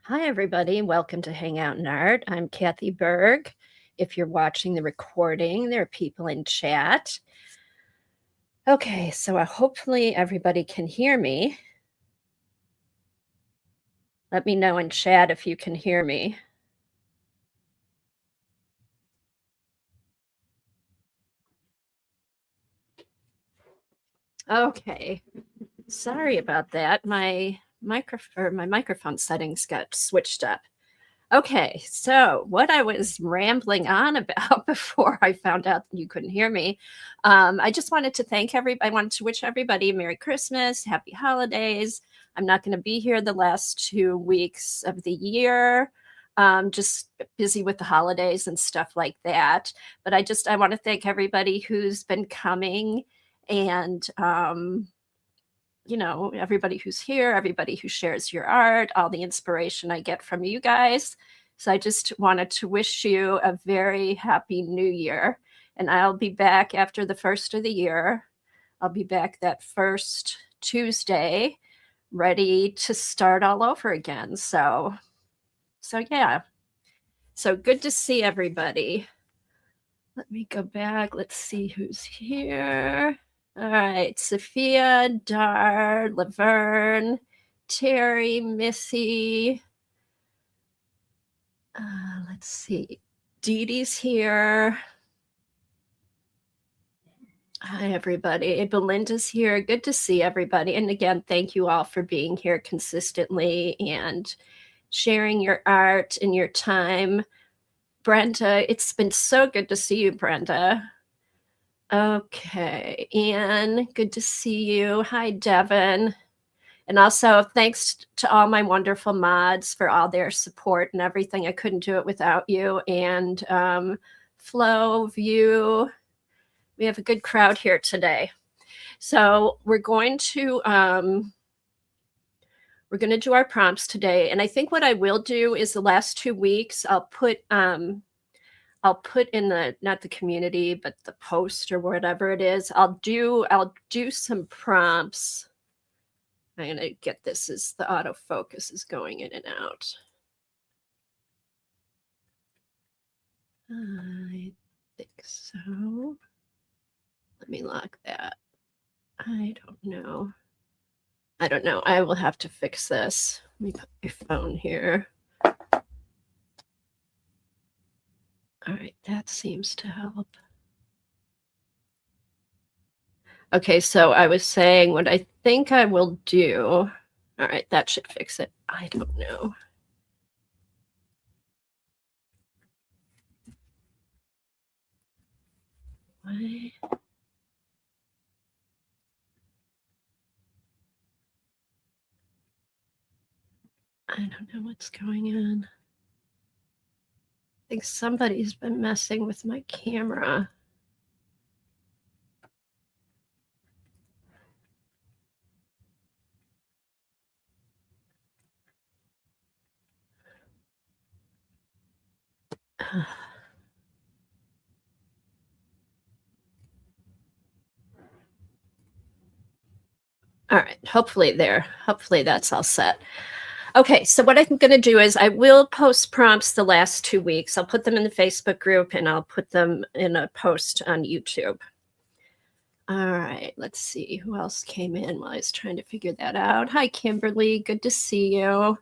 Hi, everybody. Welcome to Hangout and Art. I'm Kathy Berg. If you're watching the recording, there are people in chat. Okay, so hopefully everybody can hear me. Let me know in chat if you can hear me. Okay, sorry about that. My microphone settings got switched up. Okay, so what I was rambling on about before I found out you couldn't hear me, I just wanted to thank everybody. I wanted to wish everybody a Merry Christmas, Happy Holidays. I'm not going to be here the last 2 weeks of the year, just busy with the holidays and stuff like that. But I want to thank everybody who's been coming and everybody who's here, everybody who shares your art, all the inspiration I get from you guys. So I just wanted to wish you a very happy new year. And I'll be back after the first of the year. I'll be back that first Tuesday, ready to start all over again. So yeah. So good to see everybody. Let me go back. Let's see who's here. All right, Sophia, Dar, Laverne, Terry, Missy. Let's see. Dee Dee's here. Hi, everybody. Belinda's here. Good to see everybody. And again, thank you all for being here consistently and sharing your art and your time. Brenda, it's been so good to see you, Brenda. Okay, Anne, good to see you. Hi, Devin. And also, thanks to all my wonderful mods for all their support and everything. I couldn't do it without you. And Flo, View, we have a good crowd here today. So we're going to do our prompts today. And I think what I will do is the last 2 weeks, I'll put in the, not the community, but the post or whatever it is. I'll do some prompts. I'm going to get this as the autofocus is going in and out. I think so. Let me lock that. I don't know. I will have to fix this. Let me put my phone here. All right, that seems to help. Okay, so I was saying what I think I will do. All right, that should fix it. I don't know. Why? I don't know what's going on. I think somebody's been messing with my camera. All right, hopefully that's all set. Okay, so what I'm going to do is I will post prompts the last 2 weeks. I'll put them in the Facebook group and I'll put them in a post on YouTube. All right, let's see who else came in while I was trying to figure that out. Hi, Kimberly. Good to see you.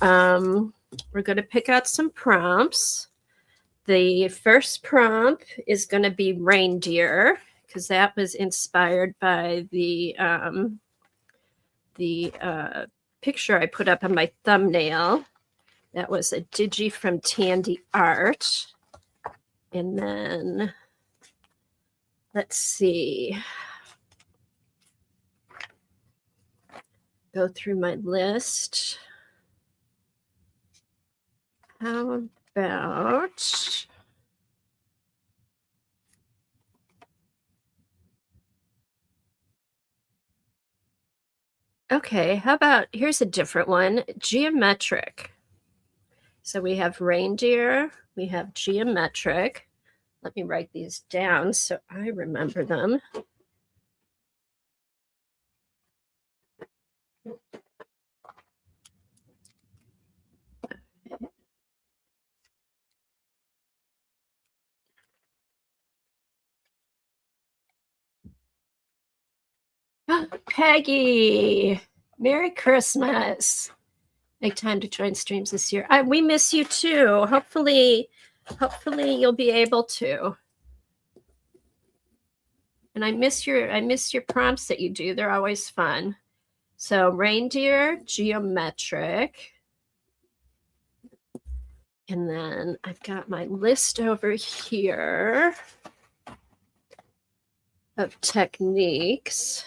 We're going to pick out some prompts. The first prompt is going to be reindeer because that was inspired by the picture I put up on my thumbnail. That was a digi from Tandy Art. And then let's see. Go through my list. How about okay, how about here's a different one, geometric. So we have reindeer, we have geometric. Let me write these down so I remember them. Peggy, Merry Christmas. Make time to join streams this year. We miss you too. Hopefully you'll be able to. And I miss your prompts that you do. They're always fun. So reindeer, geometric. And then I've got my list over here of techniques.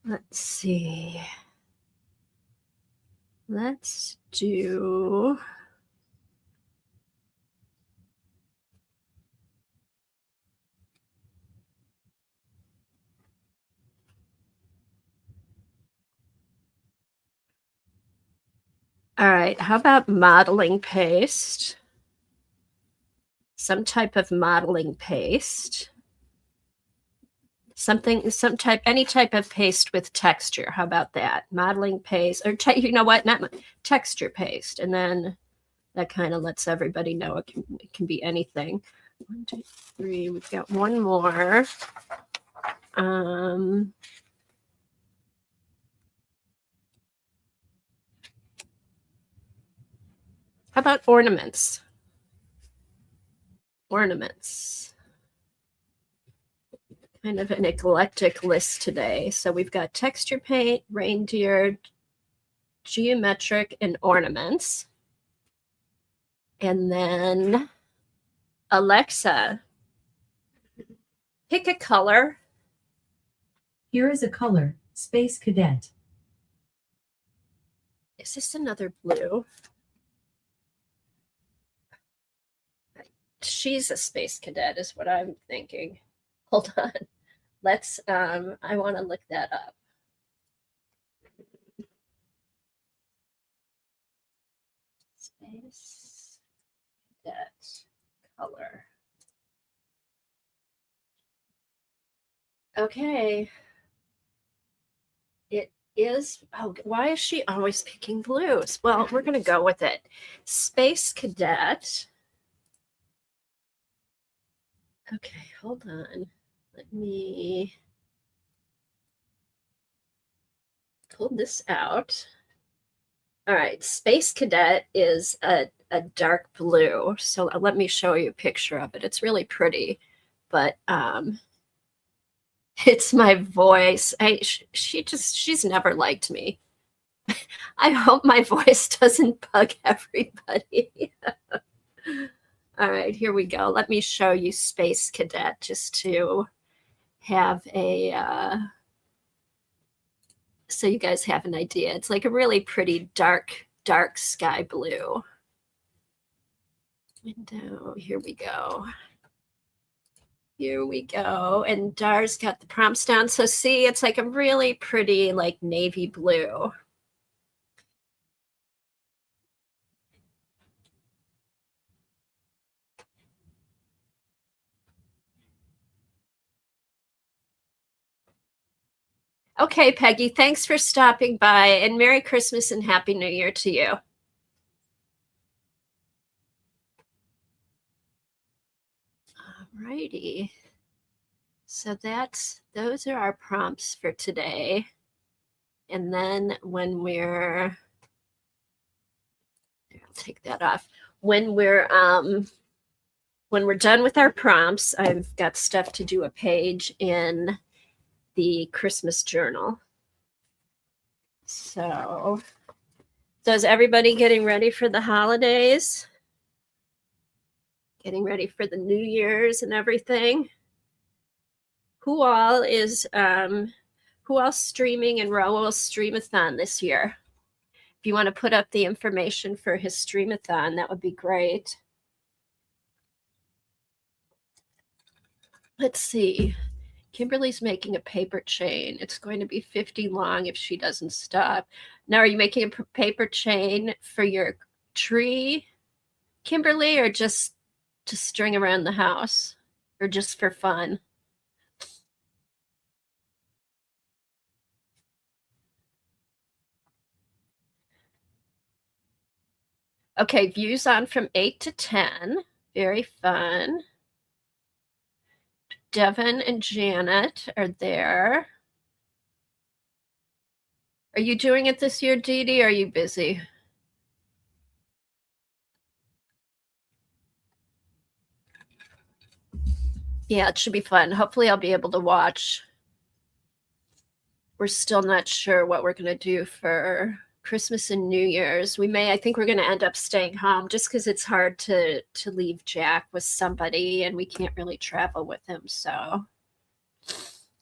Let's see. Let's do all right, how about modeling paste? Some type of modeling paste. Any type of paste with texture. How about that? Modeling paste, or you know what? Not texture paste. And then that kind of lets everybody know it can be anything. 1, 2, 3. We've got one more. How about ornaments? Ornaments. Kind of an eclectic list today. So we've got texture paint, reindeer, geometric, and ornaments. And then Alexa, pick a color. Here is a color, Space Cadet. Is this another blue? She's a space cadet is what I'm thinking. Hold on. Let's, I want to look that up. Space cadet color. Okay. It is, oh, why is she always picking blues? Well, we're going to go with it. Space cadet. Okay, hold on. Let me pull this out. All right, Space Cadet is a dark blue. So let me show you a picture of it. It's really pretty, but it's my voice. She's never liked me. I hope my voice doesn't bug everybody. All right, here we go. Let me show you Space Cadet just to have a, so you guys have an idea. It's like a really pretty dark sky blue. Window, here we go. Here we go. And Dar's got the prompts down. So see, it's like a really pretty like navy blue. Okay, Peggy, thanks for stopping by, and Merry Christmas and Happy New Year to you. All righty. So those are our prompts for today. And then when we're, I'll take that off. When we're done with our prompts, I've got stuff to do a page in the Christmas journal. So is everybody getting ready for the holidays? Getting ready for the New Year's and everything? Who all streaming in Raoul's Streamathon this year? If you want to put up the information for his Streamathon, that would be great. Let's see. Kimberly's making a paper chain. It's going to be 50 long if she doesn't stop. Now, are you making a paper chain for your tree, Kimberly, or just to string around the house, or just for fun? Okay, views on from 8 to 10. Very fun. Devin and Janet are there. Are you doing it this year, Dee Dee? Or are you busy? Yeah, it should be fun. Hopefully I'll be able to watch. We're still not sure what we're going to do for Christmas and New Year's. I think we're going to end up staying home just because it's hard to leave Jack with somebody and we can't really travel with him. So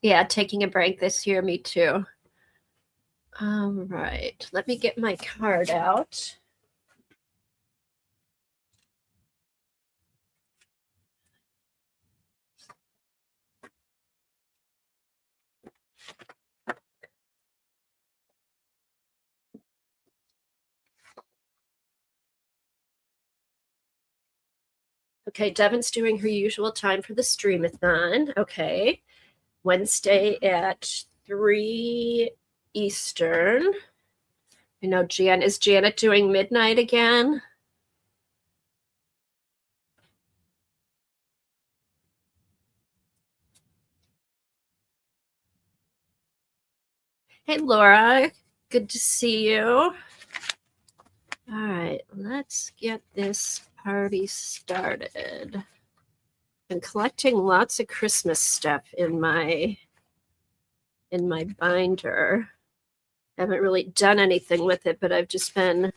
yeah, taking a break this year, me too. All right, let me get my card out. Okay, Devin's doing her usual time for the Streamathon. Okay. Wednesday at 3 Eastern. I know is Janet doing midnight again? Hey, Laura. Good to see you. All right, let's get this party started. I'm collecting lots of Christmas stuff in my binder. I haven't really done anything with it, but I've just been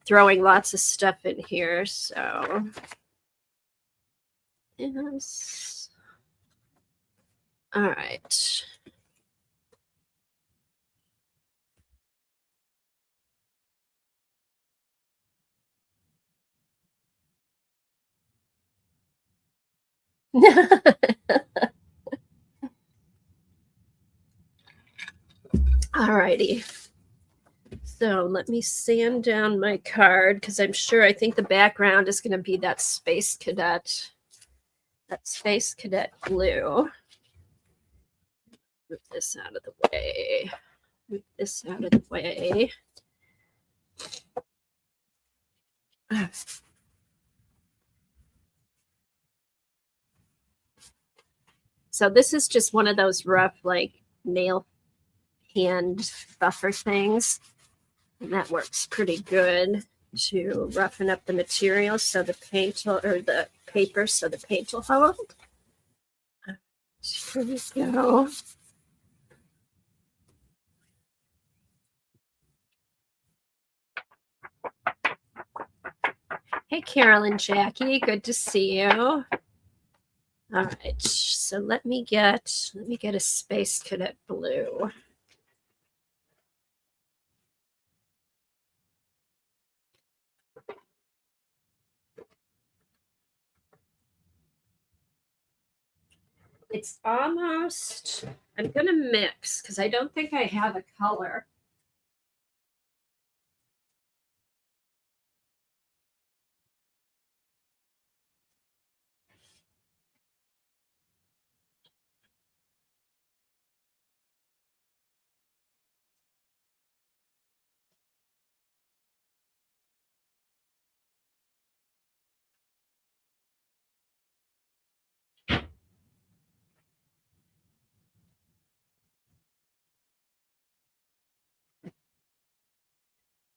throwing lots of stuff in here. So, yes. All right. All righty. So let me sand down my card because I think the background is going to be that Space Cadet blue. Move this out of the way. Move this out of the way. So this is just one of those rough, like, nail hand buffer things. And that works pretty good to roughen up the material so the paint will, or the paper so the paint will hold. Here we go. Hey, Carol and Jackie, good to see you. All right, so let me get a Space Cadet blue. It's almost, I'm gonna mix because I don't think I have a color.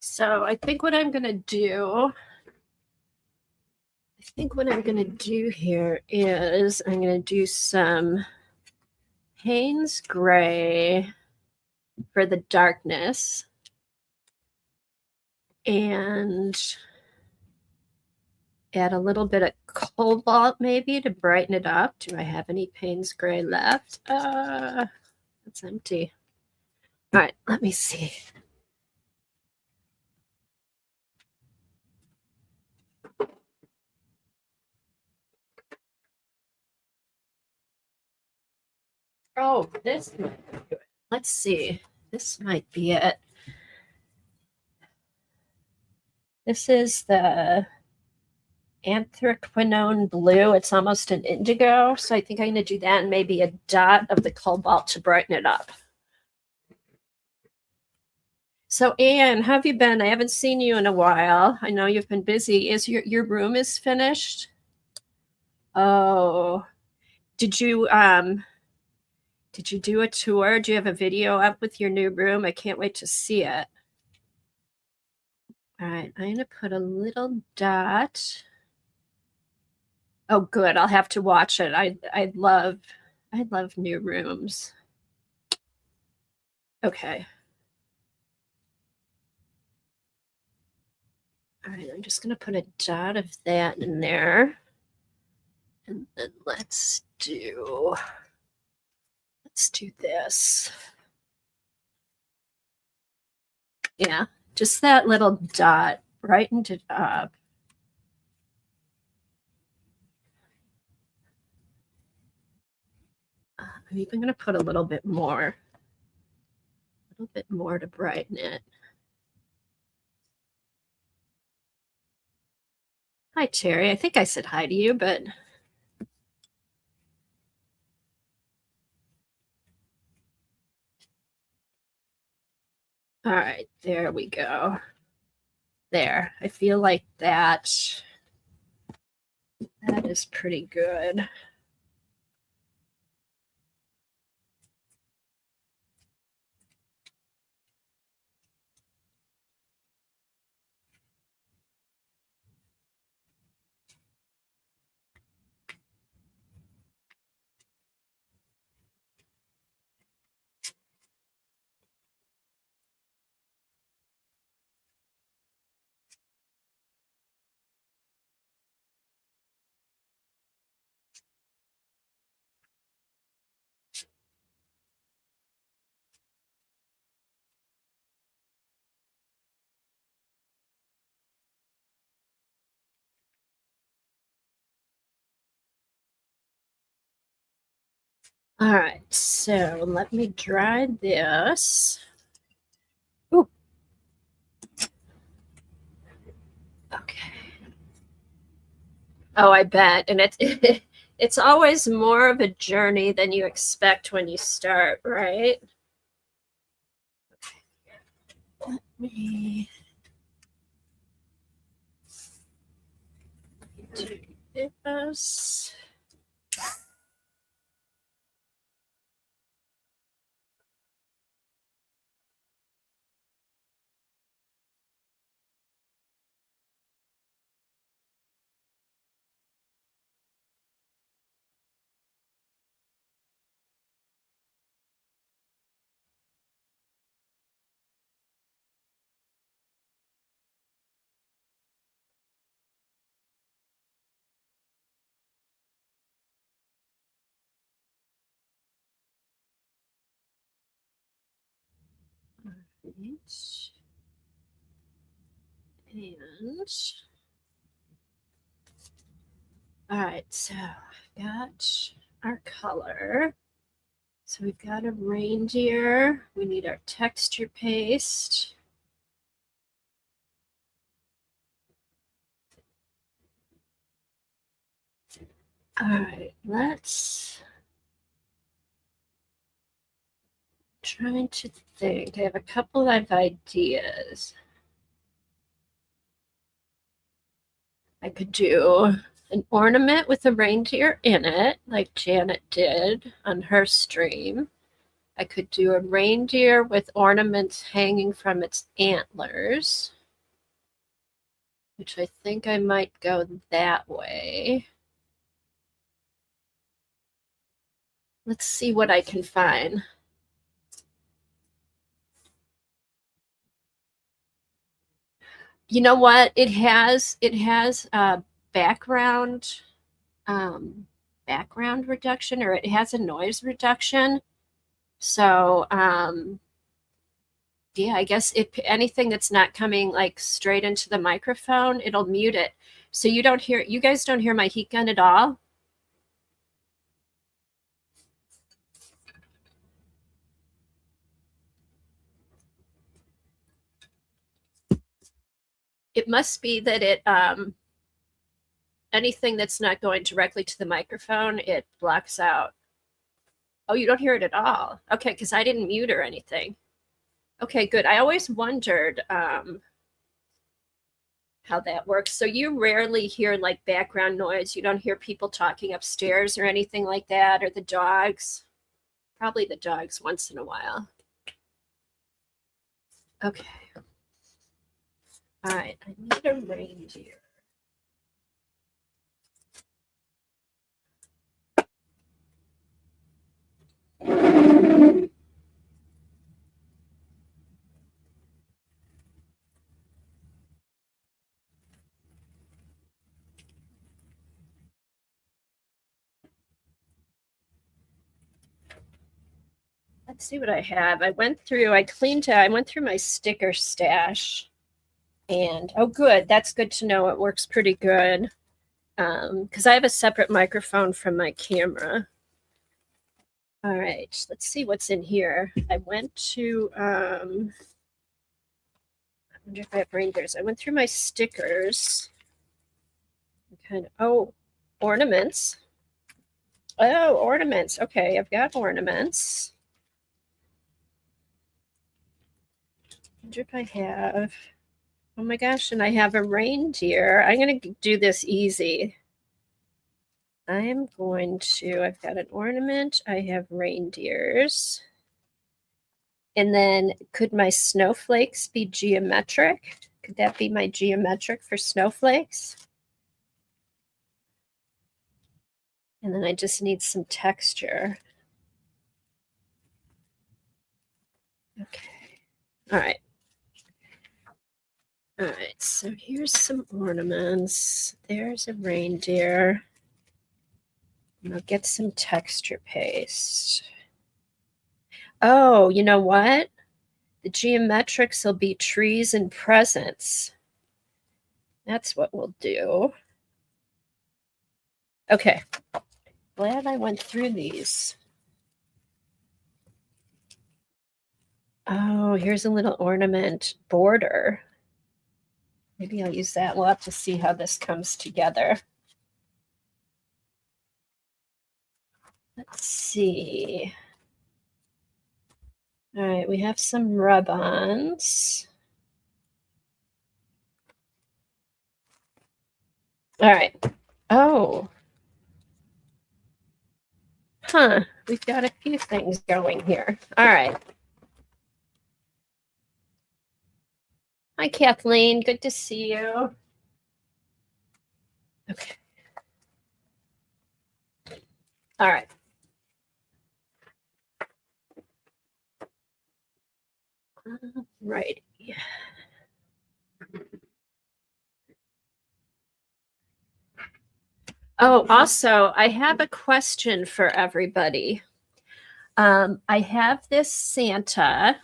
So I think what I'm gonna do here is I'm gonna do some Payne's Gray for the darkness and add a little bit of cobalt maybe to brighten it up. Do I have any Payne's Gray left? It's empty. All right, let me see. Oh, this might be good. Let's see. This might be it. This is the anthraquinone blue. It's almost an indigo. So I think I'm going to do that and maybe a dot of the cobalt to brighten it up. So Anne, how have you been? I haven't seen you in a while. I know you've been busy. Is your room is finished? Oh, Did you do a tour? Do you have a video up with your new room? I can't wait to see it. All right, I'm gonna put a little dot. Oh, good. I'll have to watch it. I love new rooms. Okay. All right, I'm just gonna put a dot of that in there. And then let's do this. Yeah, just that little dot, brightened it up. I'm even going to put a little bit more to brighten it. Hi, Terry. I think I said hi to you, but all right, there we go. There, I feel like that is pretty good. All right, so let me dry this. Ooh. Okay. Oh, I bet. And it's always more of a journey than you expect when you start, right? Let me do this. And all right, so I've got our color. So we've got a reindeer. We need our texture paste. All right, let's trying to think. I have a couple of ideas. I could do an ornament with a reindeer in it, like Janet did on her stream. I could do a reindeer with ornaments hanging from its antlers, which I think I might go that way. Let's see what I can find. You know what? It has background background reduction, or it has a noise reduction. So yeah, I guess anything that's not coming like straight into the microphone, it'll mute it. So you guys don't hear my heat gun at all. It must be that it anything that's not going directly to the microphone, it blocks out. Oh, you don't hear it at all. Okay, because I didn't mute or anything. Okay, good. I always wondered how that works. So you rarely hear like background noise. You don't hear people talking upstairs or anything like that, or the dogs. Probably the dogs once in a while. Okay. All right, I need a reindeer. Let's see what I have. I went through my sticker stash, and oh good, that's good to know. It works pretty good. Because I have a separate microphone from my camera. All right, let's see what's in here. I went to I wonder if I have reindeers. I went through my stickers. Ornaments. Oh, ornaments. Okay, I've got ornaments. I wonder if I have. Oh my gosh, and I have a reindeer. I'm going to do this easy. I've got an ornament. I have reindeers. And then could my snowflakes be geometric? Could that be my geometric for snowflakes? And then I just need some texture. Okay. All right. All right, so here's some ornaments. There's a reindeer. And I'll get some texture paste. Oh, you know what? The geometrics will be trees and presents. That's what we'll do. Okay. Glad I went through these. Oh, here's a little ornament border. Maybe I'll use that. We'll have to see how this comes together. Let's see. All right, we have some rub-ons. All right. Oh. Huh. We've got a few things going here. All right. Hi, Kathleen. Good to see you. Okay. All right. Right. Oh, also, I have a question for everybody. I have this Santa.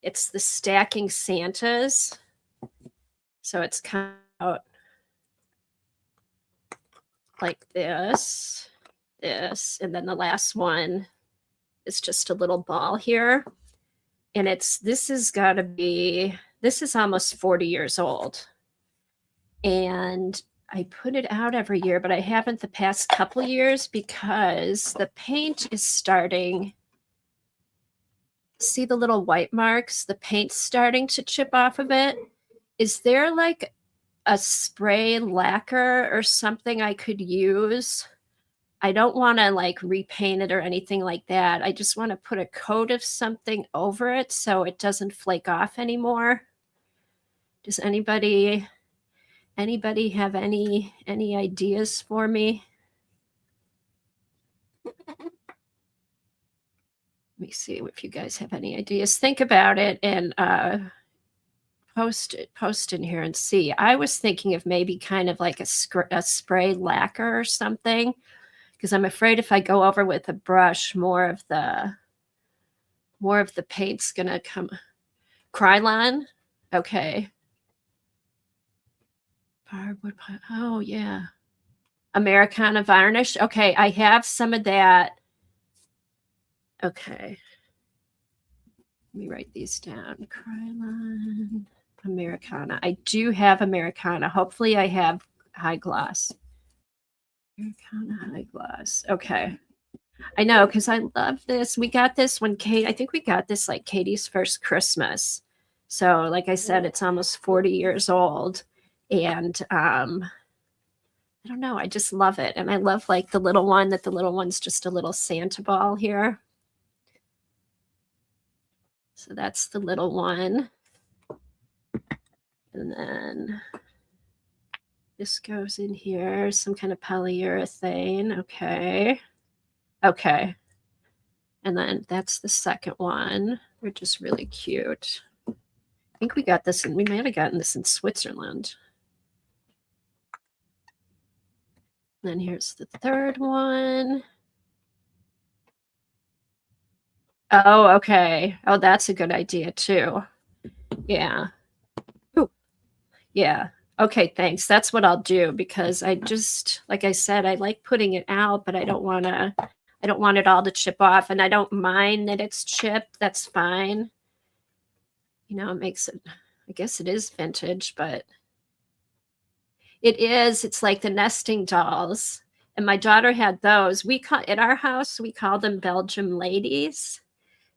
It's the Stacking Santas. So it's kind of like this, and then the last one is just a little ball here. And this is almost 40 years old. And I put it out every year, but I haven't the past couple years because the paint is starting. See the little white marks? The paint's starting to chip off of it. Is there like a spray lacquer or something I could use? I don't want to like repaint it or anything like that. I just want to put a coat of something over it so it doesn't flake off anymore. Does anybody have any ideas for me? Let me see if you guys have any ideas. Think about it and post in here and see. I was thinking of maybe kind of like a spray lacquer or something, because I'm afraid if I go over with a brush, more of the paint's gonna come. Krylon, okay. Oh yeah, Americana varnish. Okay, I have some of that. Okay, let me write these down. Krylon, Americana. I do have Americana. Hopefully, I have high gloss. Americana high gloss. Okay. I know, because I love this. We got this when I think we got this like Katie's first Christmas. So, like I said, it's almost 40 years old. And I don't know, I just love it. And I love like the little one, that the little one's just a little Santa ball here. So that's the little one. And then this goes in here, some kind of polyurethane. Okay. Okay. And then that's the second one. They're just really cute. I think we got this, and we might have gotten this in Switzerland. And then here's the third one. Oh, okay. Oh, that's a good idea too. Yeah. Ooh, yeah. Okay, thanks. That's what I'll do, because I just, like I said, I like putting it out, but I don't want it all to chip off, and I don't mind that it's chipped. That's fine. You know, it makes it, I guess it is vintage, but it's like the nesting dolls. And my daughter had those. At our house, we call them Belgium ladies,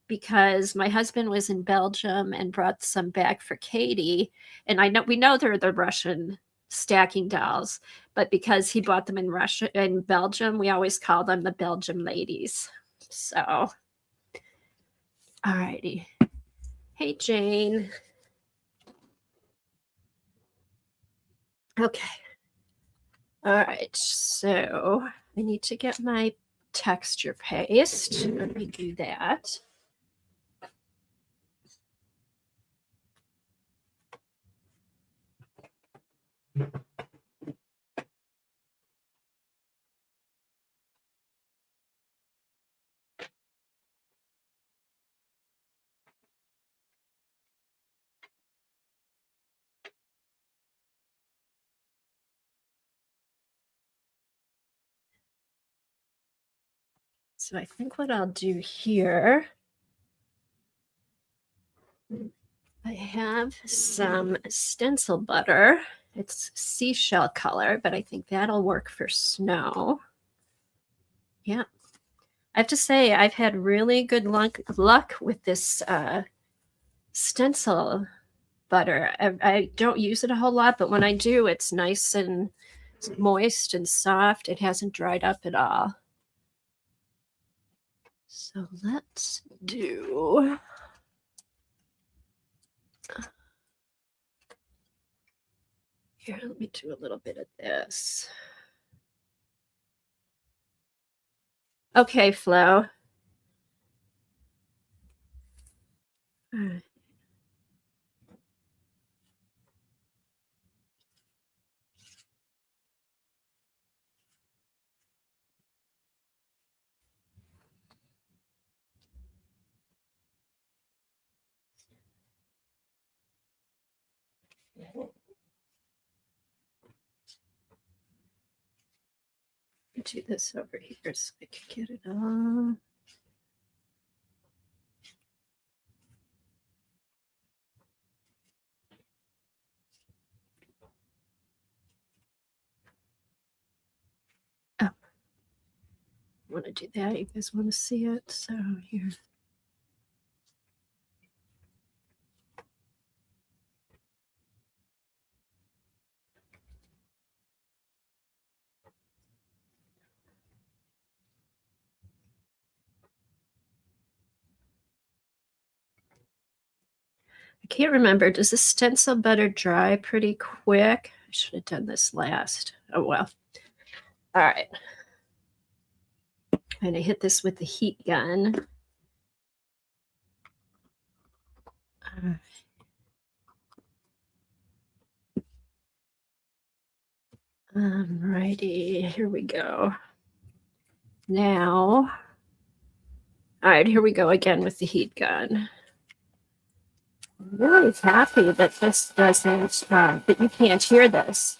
because my husband was in Belgium and brought some back for Katie. And we know they're the Russian stacking dolls, but because he bought them in Belgium, we always call them the Belgium ladies. So, all righty. Hey, Jane. Okay. All right. So I need to get my texture paste. Let me do that. So I think what I'll do here, I have some stencil butter. It's seashell color, but I think that'll work for snow. Yeah. I have to say, I've had really good luck with this stencil butter. I don't use it a whole lot, but when I do, it's nice and moist and soft. It hasn't dried up at all. So let's do. Here, let me do a little bit of this. Okay, Flo. All right. Do this over here so I can get it on. Oh, I want to do that. You guys want to see it? So here. I can't remember. Does the stencil butter dry pretty quick? I should have done this last. Oh, well. All right. I'm going to hit this with the heat gun. Alrighty, here we go. Now, all right, here we go again with the heat gun. I'm really happy that this doesn't, that you can't hear this.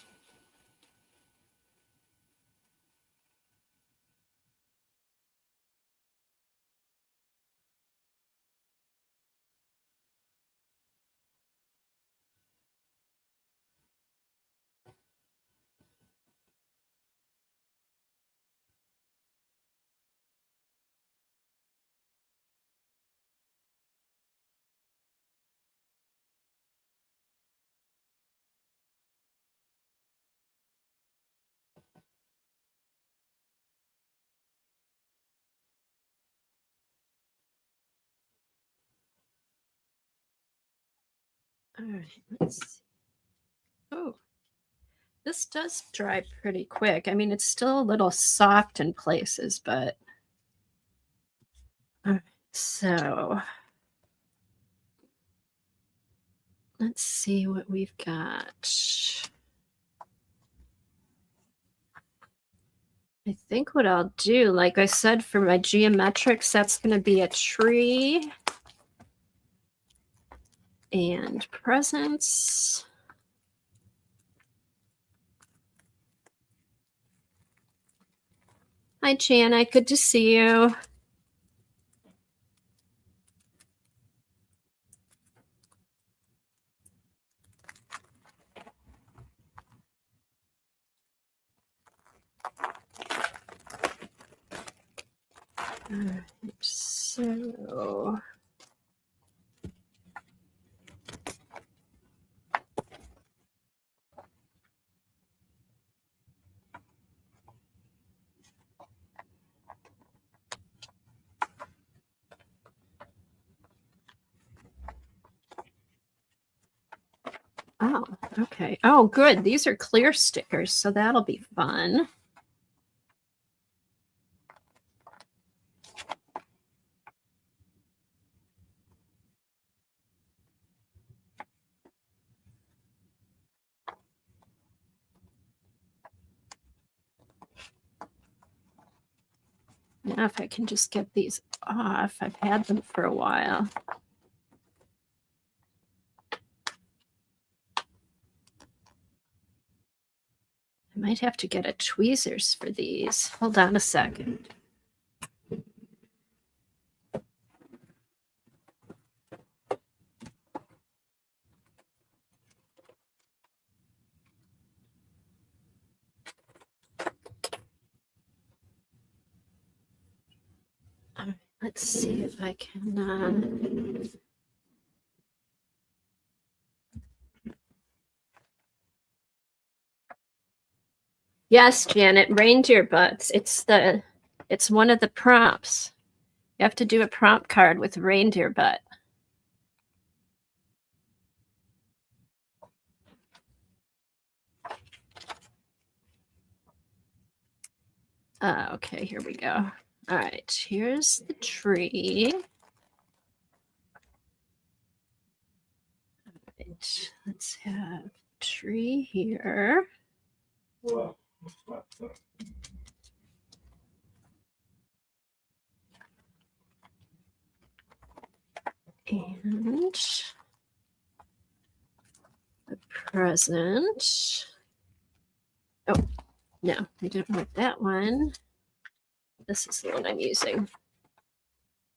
All right, let's see. Oh, this does dry pretty quick. I mean, it's still a little soft in places, but all right, so let's see what we've got. I think what I'll do, like I said, for my geometrics, that's going to be a tree and presents. Hi, Janet. Good to see you. All right, so oh, okay. Oh, good. These are clear stickers, so that'll be fun. Now, if I can just get these off, I've had them for a while. I might have to get a tweezers for these. Hold on a second. All right, let's see if I can. Yes, Janet, reindeer butts. It's one of the prompts. You have to do a prompt card with reindeer butt. Okay, here we go. All right, here's the tree. All right, let's have tree here. And the present. Oh, no, I don't want that one. This is the one I'm using.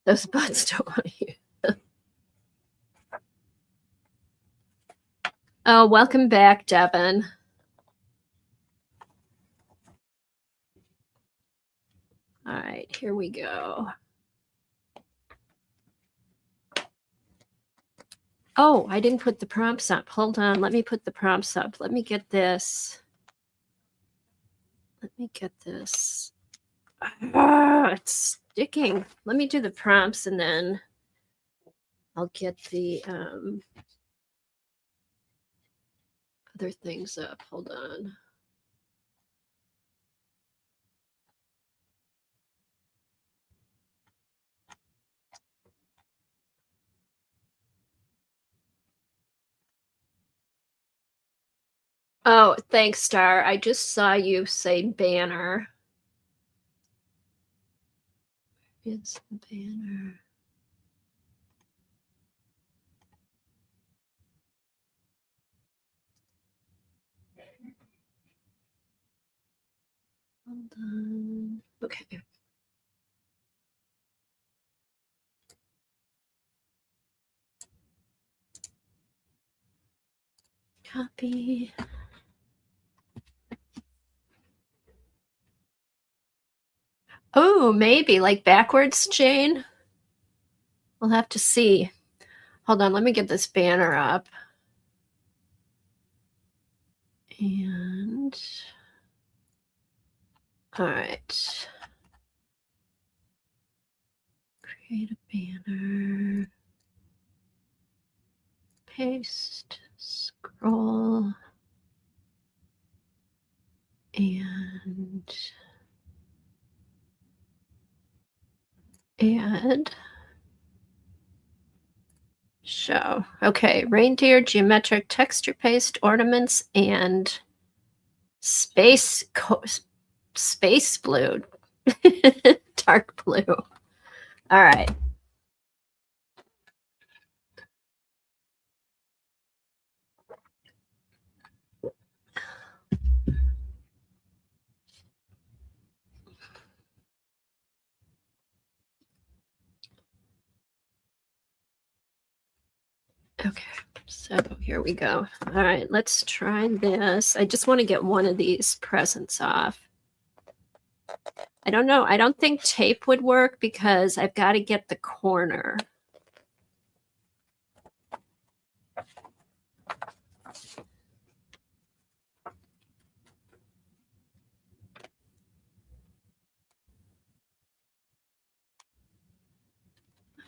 Those butts don't want to. Oh, welcome back, Devin. All right, here we go. Oh, I didn't put the prompts up. Hold on. Let me put the prompts up. Let me get this. Let me get this. It's sticking. Let me do the prompts and then I'll get the other things up. Hold on. Oh, thanks, Star. I just saw you say banner. It's the banner. Hold on. Okay. Copy. Oh, maybe like backwards, Jane. We'll have to see. Hold on, let me get this banner up. And all right. Create a banner. Paste. Roll. And add. Show. Okay, reindeer, geometric texture paste, ornaments, and space blue. Dark blue. All right. Okay, so here we go. All right, let's try this. I just want to get one of these presents off. I don't know. I don't think tape would work because I've got to get the corner.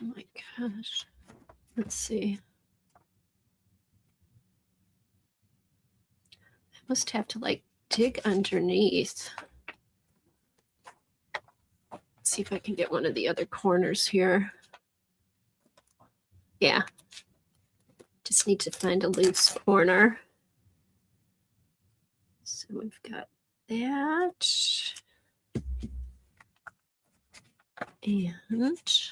Oh my gosh. Let's see. I must have to like dig underneath. Let's see if I can get one of the other corners here. Yeah. Just need to find a loose corner. So we've got that. And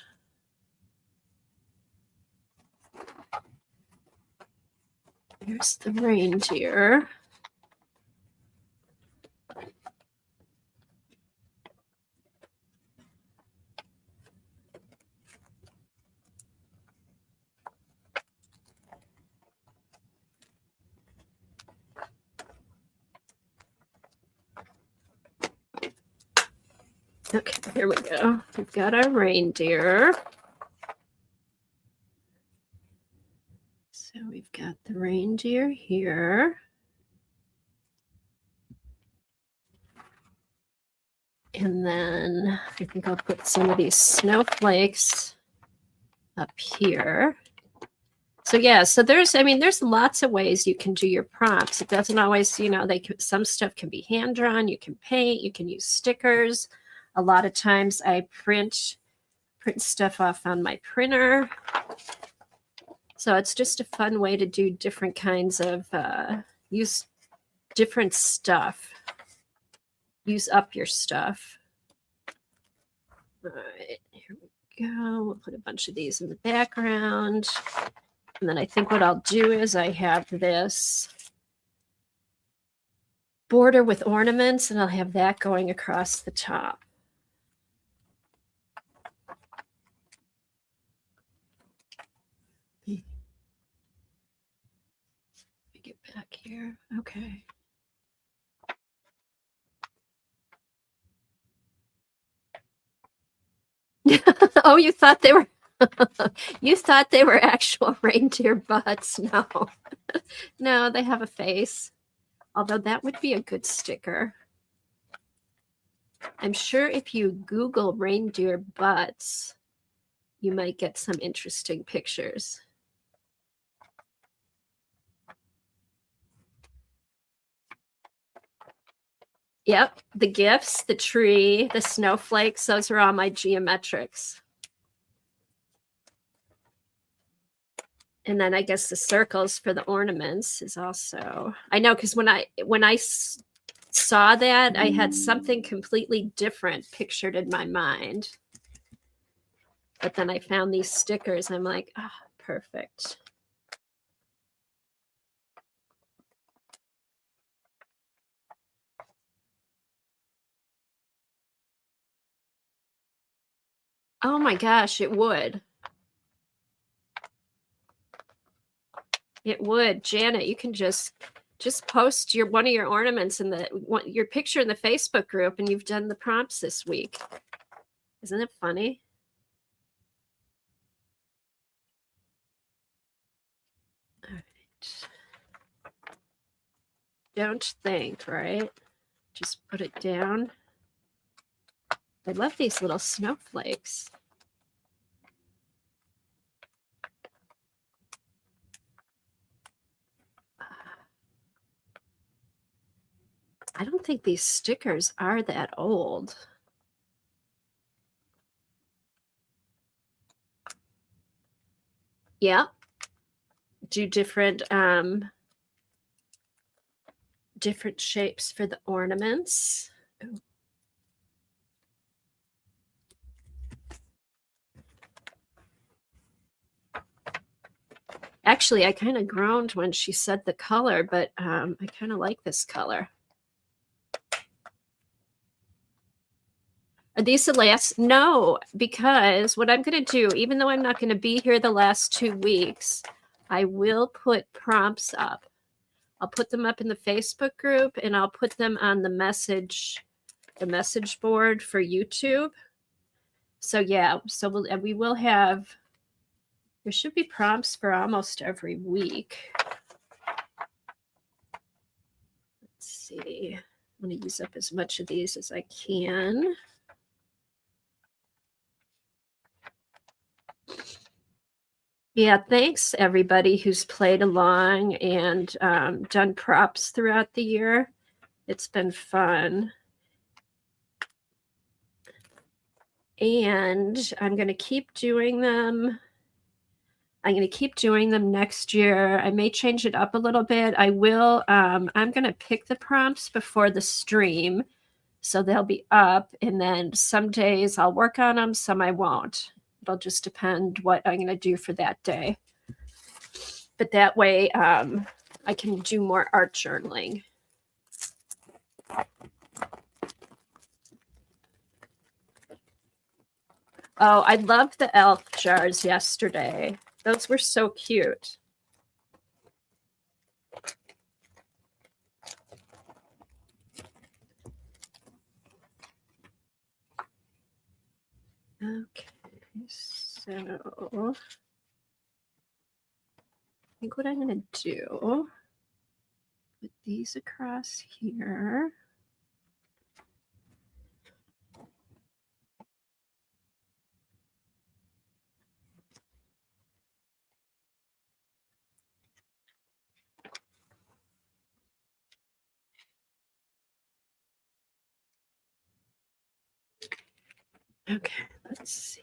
here's the reindeer. Okay, here we go. We've got our reindeer. So we've got the reindeer here. And then I think I'll put some of these snowflakes up here. So yeah, so there's lots of ways you can do your prompts. It doesn't always, some stuff can be hand drawn, you can paint, you can use stickers. A lot of times I print stuff off on my printer. So it's just a fun way to do different kinds of, use different stuff. Use up your stuff. All right, here we go. We'll put a bunch of these in the background. And then I think what I'll do is I have this border with ornaments, and I'll have that going across the top. Let me get back here. Okay. Oh, you thought they were you thought they were actual reindeer butts. No. No, they have a face. Although that would be a good sticker. I'm sure if you Google reindeer butts, you might get some interesting pictures. Yep, the gifts, the tree, the snowflakes, those are all my geometrics. And then I guess the circles for the ornaments is also, I know, because when I saw that, I had something completely different pictured in my mind. But then I found these stickers. I'm like, ah, oh, perfect. Oh my gosh, it would. It would. Janet, you can just post one of your ornaments in your picture in the Facebook group, and you've done the prompts this week. Isn't it funny? All right. Don't think, right? Just put it down. I love these little snowflakes. I don't think these stickers are that old. Yeah. Do different shapes for the ornaments. Ooh. Actually, I kind of groaned when she said the color, but I kind of like this color. Are these the last? No, because what I'm going to do, even though I'm not going to be here the last 2 weeks, I will put prompts up. I'll put them up in the Facebook group, and I'll put them on the message board for YouTube. So yeah, so we will have, there should be prompts for almost every week. Let's see. I'm going to use up as much of these as I can. Yeah, thanks everybody who's played along and done props throughout the year. It's been fun. And I'm going to keep doing them. I'm going to keep doing them next year. I may change it up a little bit. I will. I'm going to pick the prompts before the stream, so they'll be up. And then some days I'll work on them, some I won't. It'll just depend what I'm going to do for that day. But that way I can do more art journaling. Oh, I loved the elf jars yesterday. Those were so cute. Okay, so I think what I'm going to do, put these across here. Okay, let's see.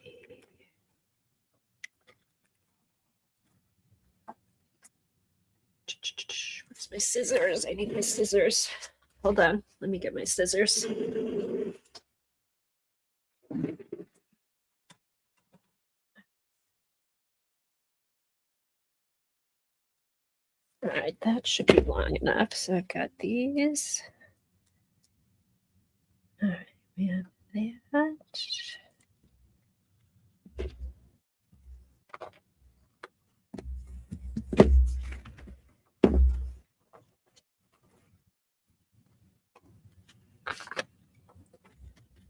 Where's my scissors? I need my scissors. Hold on. Let me get my scissors. All right, that should be long enough. So I've got these. All right, we have that.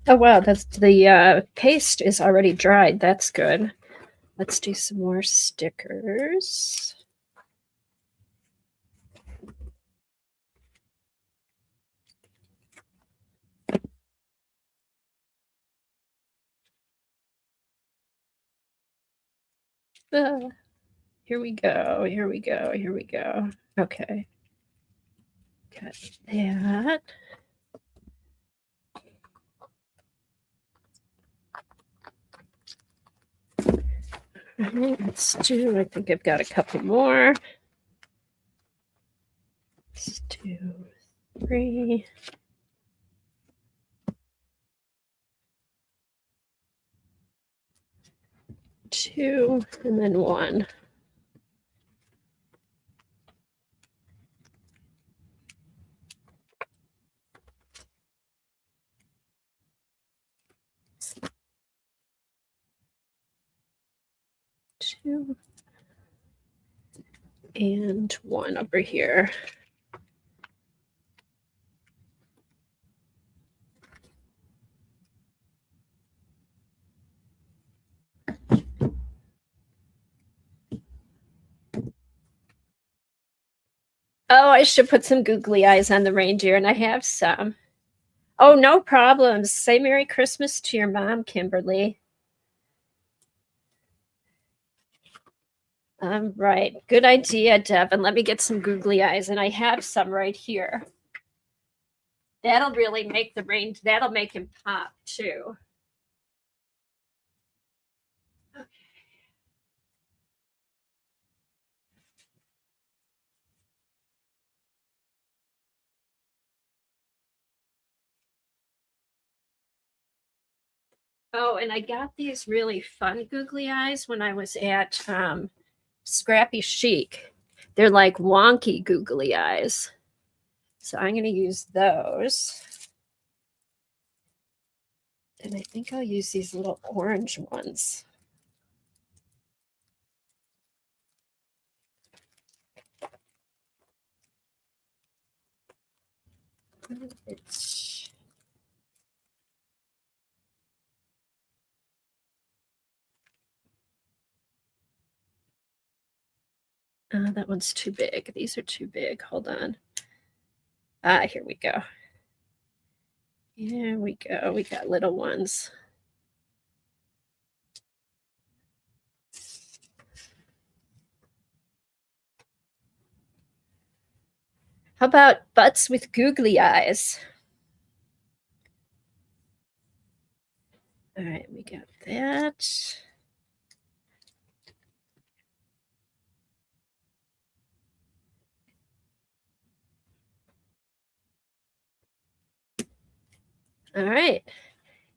Oh wow, that's the paste is already dried. That's good. Let's do some more stickers. Here we go. Here we go. Here we go. Okay. Got that. All right, let's do, I think I've got a couple more. Let's do 3. Two, and then 1. Two and 1 over here. Oh, I should put some googly eyes on the reindeer, and I have some. Oh, no problems. Say Merry Christmas to your mom, Kimberly. Right. Good idea, Devin. Let me get some googly eyes, and I have some right here. That'll really make the rain, that'll make him pop too. Okay. Oh, and I got these really fun googly eyes when I was at Scrappy Chic. They're like wonky googly eyes. So I'm going to use those. And I think I'll use these little orange ones. That one's too big. These are too big. Hold on. Here we go. Here we go. We got little ones. How about butts with googly eyes? All right, we got that. All right,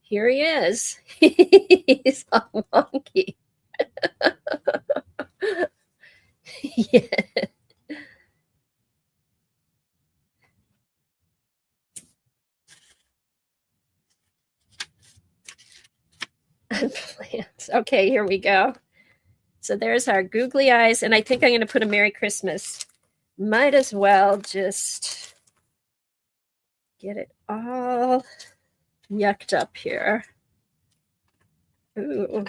here he is. He's all wonky. Yeah. Plants. Okay, here we go. So there's our googly eyes, and I think I'm going to put a Merry Christmas. Might as well just get it all yucked up here. Ooh.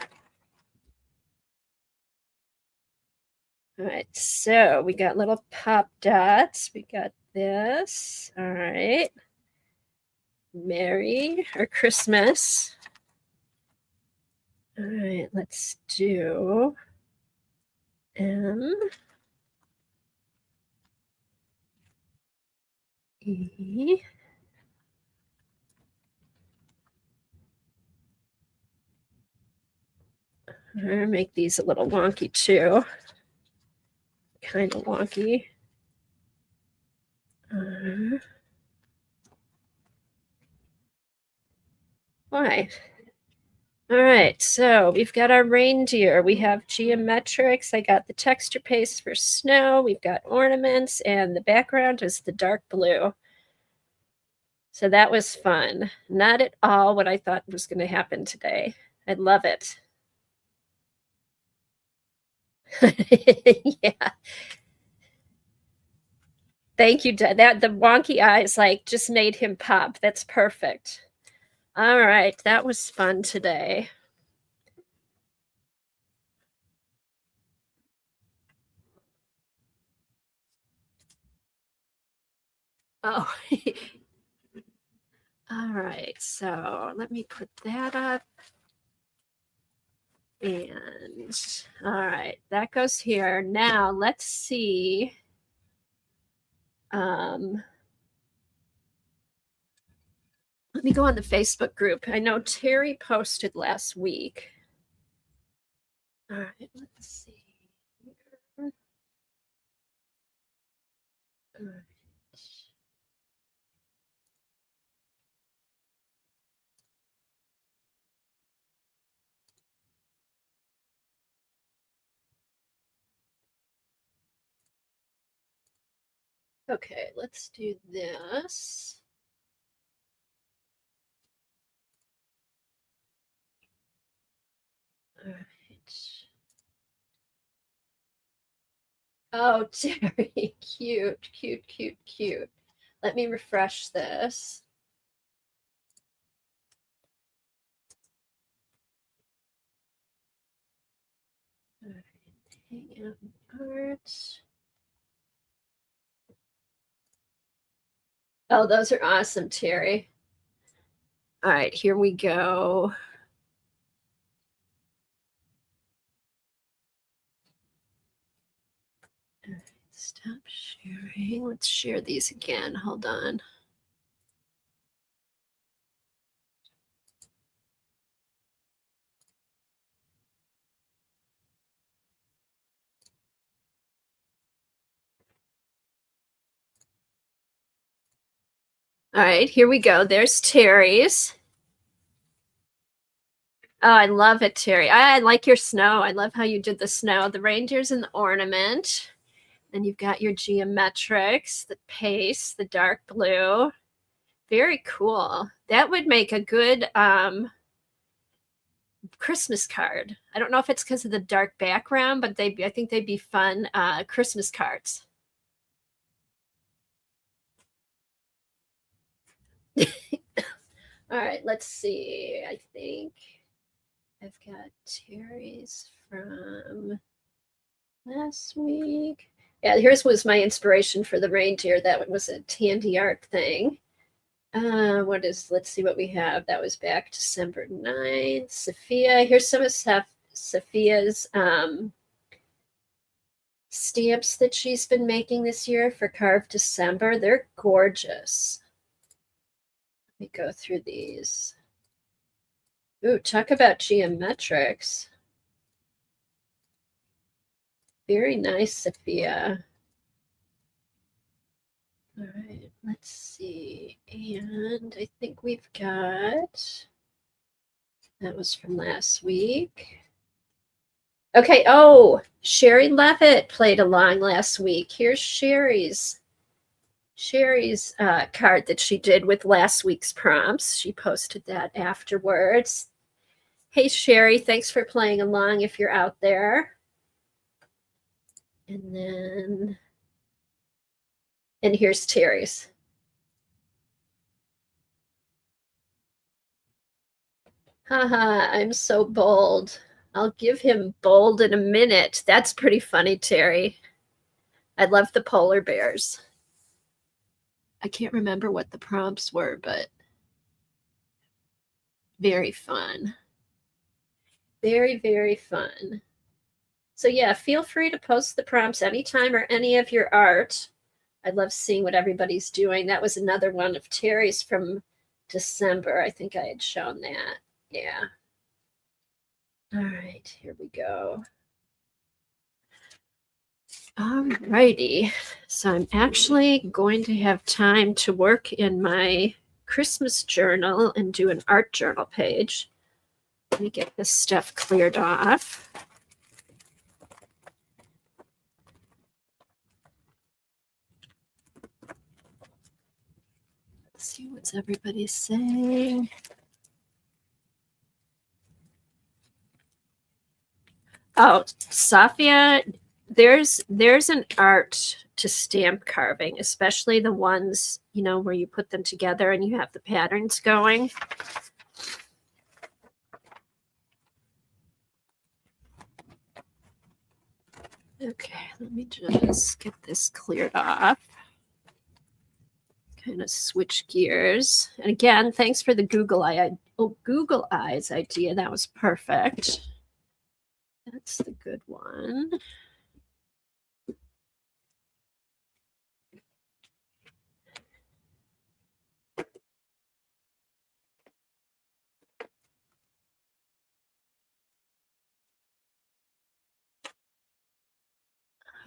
All right, so we got little pop dots. We got this. All right. Merry or Christmas. All right, let's do M E. I'll make these a little wonky too. Kind of wonky. Why? All right, so we've got our reindeer. We have geometrics. I got the texture paste for snow. We've got ornaments, and the background is the dark blue. So that was fun. Not at all what I thought was going to happen today. I love it. Yeah. Thank you. That the wonky eyes like just made him pop. That's perfect. All right, that was fun today. Oh. All right, so let me put that up. And all right, that goes here. Now let's see. Let me go on the Facebook group. I know Terry posted last week. All right, let's see. All right. Okay, let's do this. All right. Oh, Terry, cute, cute, cute, cute. Let me refresh this. All right, hang out art. Oh, those are awesome, Terry. All right, here we go. Stop sharing. Let's share these again. Hold on. All right, here we go. There's Terry's. Oh, I love it, Terry. I like your snow. I love how you did the snow, the reindeers and the ornament. And you've got your geometrics, the pace, the dark blue. Very cool. That would make a good Christmas card. I don't know if it's because of the dark background, but I think they'd be fun Christmas cards. All right, let's see. I think I've got Terry's from last week. Yeah, here's was my inspiration for the reindeer. That one was a Tandy art thing. Let's see what we have. That was back December 9th. Sophia, here's some of Sophia's stamps that she's been making this year for Carved December. They're gorgeous. Let me go through these. Ooh, talk about geometrics. Very nice, Sophia. All right, let's see. And I think we've got, that was from last week. Okay, oh, Sherry Levitt played along last week. Here's Sherry's card that she did with last week's prompts. She posted that afterwards. Hey, Sherry, thanks for playing along if you're out there. And here's Terry's. Haha, I'm so bold. I'll give him bold in a minute. That's pretty funny, Terry. I love the polar bears. I can't remember what the prompts were, but very fun. Very, very fun. So yeah, feel free to post the prompts anytime or any of your art. I love seeing what everybody's doing. That was another one of Terry's from December. I think I had shown that. Yeah. All right, here we go. All righty. So I'm actually going to have time to work in my Christmas journal and do an art journal page. Let me get this stuff cleared off. Let's see what's everybody saying. Oh, Safia, there's an art to stamp carving, especially the ones, you know, where you put them together and you have the patterns going. Okay, let me just get this cleared off. Kind of switch gears. And again, thanks for the Google Eyes idea. That was perfect. That's the good one.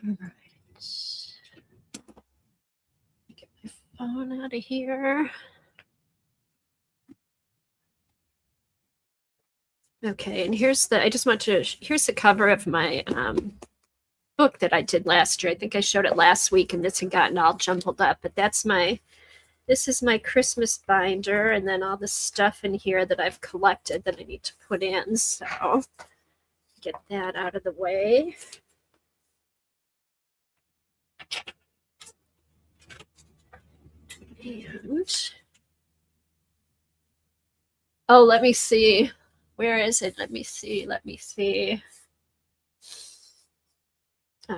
All right. Get my phone out of here. Okay, and here's the cover of my book that I did last year. I think I showed it last week and this had gotten all jumbled up, but this is my Christmas binder and then all the stuff in here that I've collected that I need to put in. So get that out of the way. And oh, let me see. Where is it? Let me see.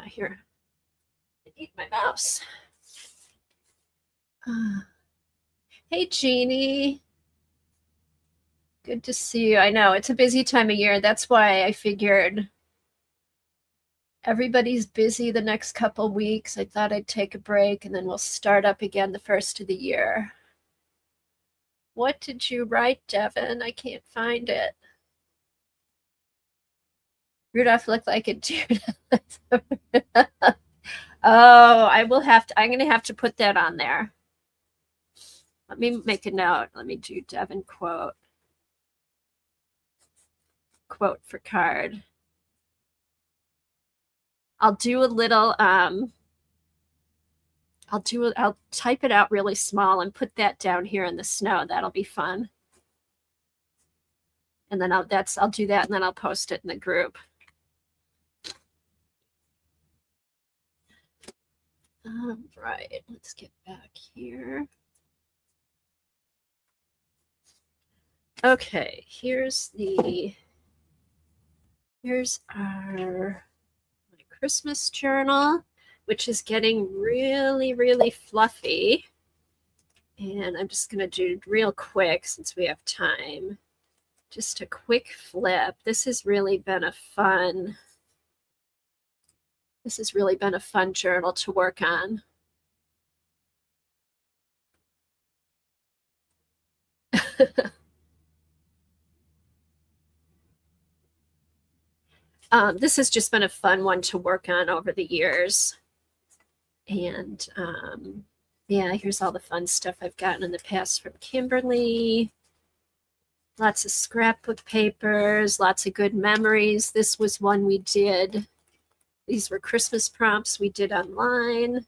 Here. I need my mouse. Hey, Jeannie. Good to see you. I know it's a busy time of year. That's why I figured everybody's busy the next couple weeks. I thought I'd take a break and then we'll start up again the first of the year. What did you write, Devin? I can't find it. Rudolph looked like a deer. Oh, I'm going to have to put that on there. Let me make a note. Let me do Devin quote. Quote for card. I'll do a little, I'll type it out really small and put that down here in the snow. That'll be fun. And then I'll do that, and then I'll post it in the group. Right, let's get back here. Okay, here's our my Christmas journal, which is getting really, really fluffy. And I'm just gonna do real quick since we have time. Just a quick flip. This has really been a fun journal to work on. This has just been a fun one to work on over the years. And yeah, here's all the fun stuff I've gotten in the past from Kimberly. Lots of scrapbook papers, lots of good memories. This was one we did. These were Christmas prompts we did online.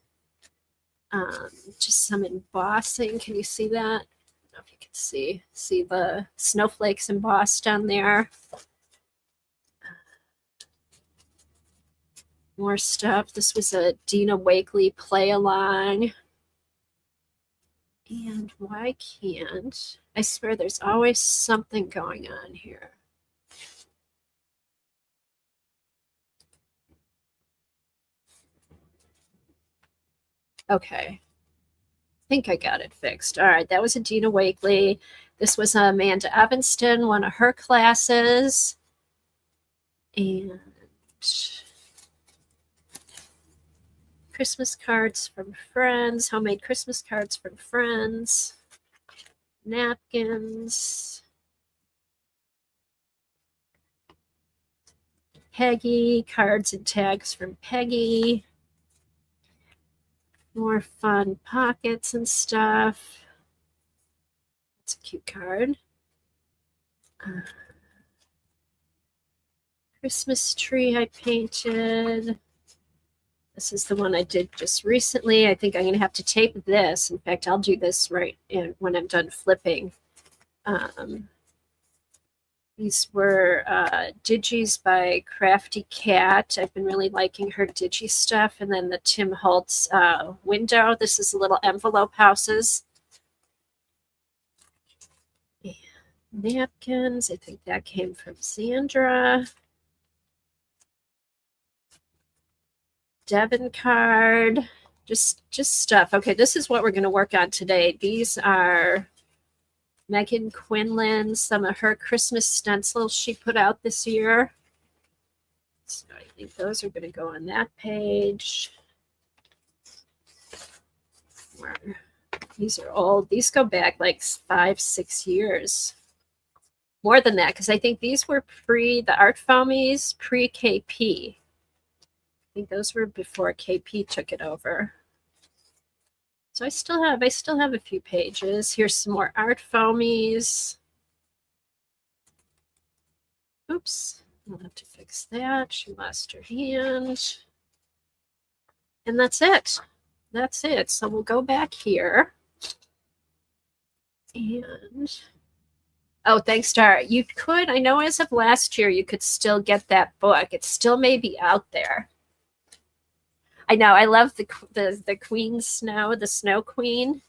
Just some embossing. Can you see that? I don't know if you can see the snowflakes embossed on there. More stuff. This was a Dina Wakley play along. And why can't I swear there's always something going on here. Okay. I think I got it fixed. All right, that was a Dina Wakley. This was Amanda Evanston, one of her classes. And Christmas cards from friends, homemade Christmas cards from friends, napkins, Peggy, cards and tags from Peggy, more fun pockets and stuff. That's a cute card. Christmas tree I painted. This is the one I did just recently. I think I'm going to have to tape this. In fact, I'll do this right when I'm done flipping. These were Digis by Crafty Cat. I've been really liking her Digi stuff. And then the Tim Holtz window. This is little envelope houses. And napkins. I think that came from Sandra. Devin card, just stuff. Okay, this is what we're going to work on today. These are Megan Quinlan, some of her Christmas stencils she put out this year. So I think those are going to go on that page. These are old. These go back like 5-6 years. More than that, because I think these were the Art Foamies, pre-KP. I think those were before KP took it over. So I still have a few pages. Here's some more Art Foamies. Oops, I'll have to fix that. She lost her hand. And that's it. That's it. So we'll go back here. And oh, thanks, Tara. You could, I know as of last year, you could still get that book. It still may be out there. I know. I love the Queen Snow, the Snow Queen.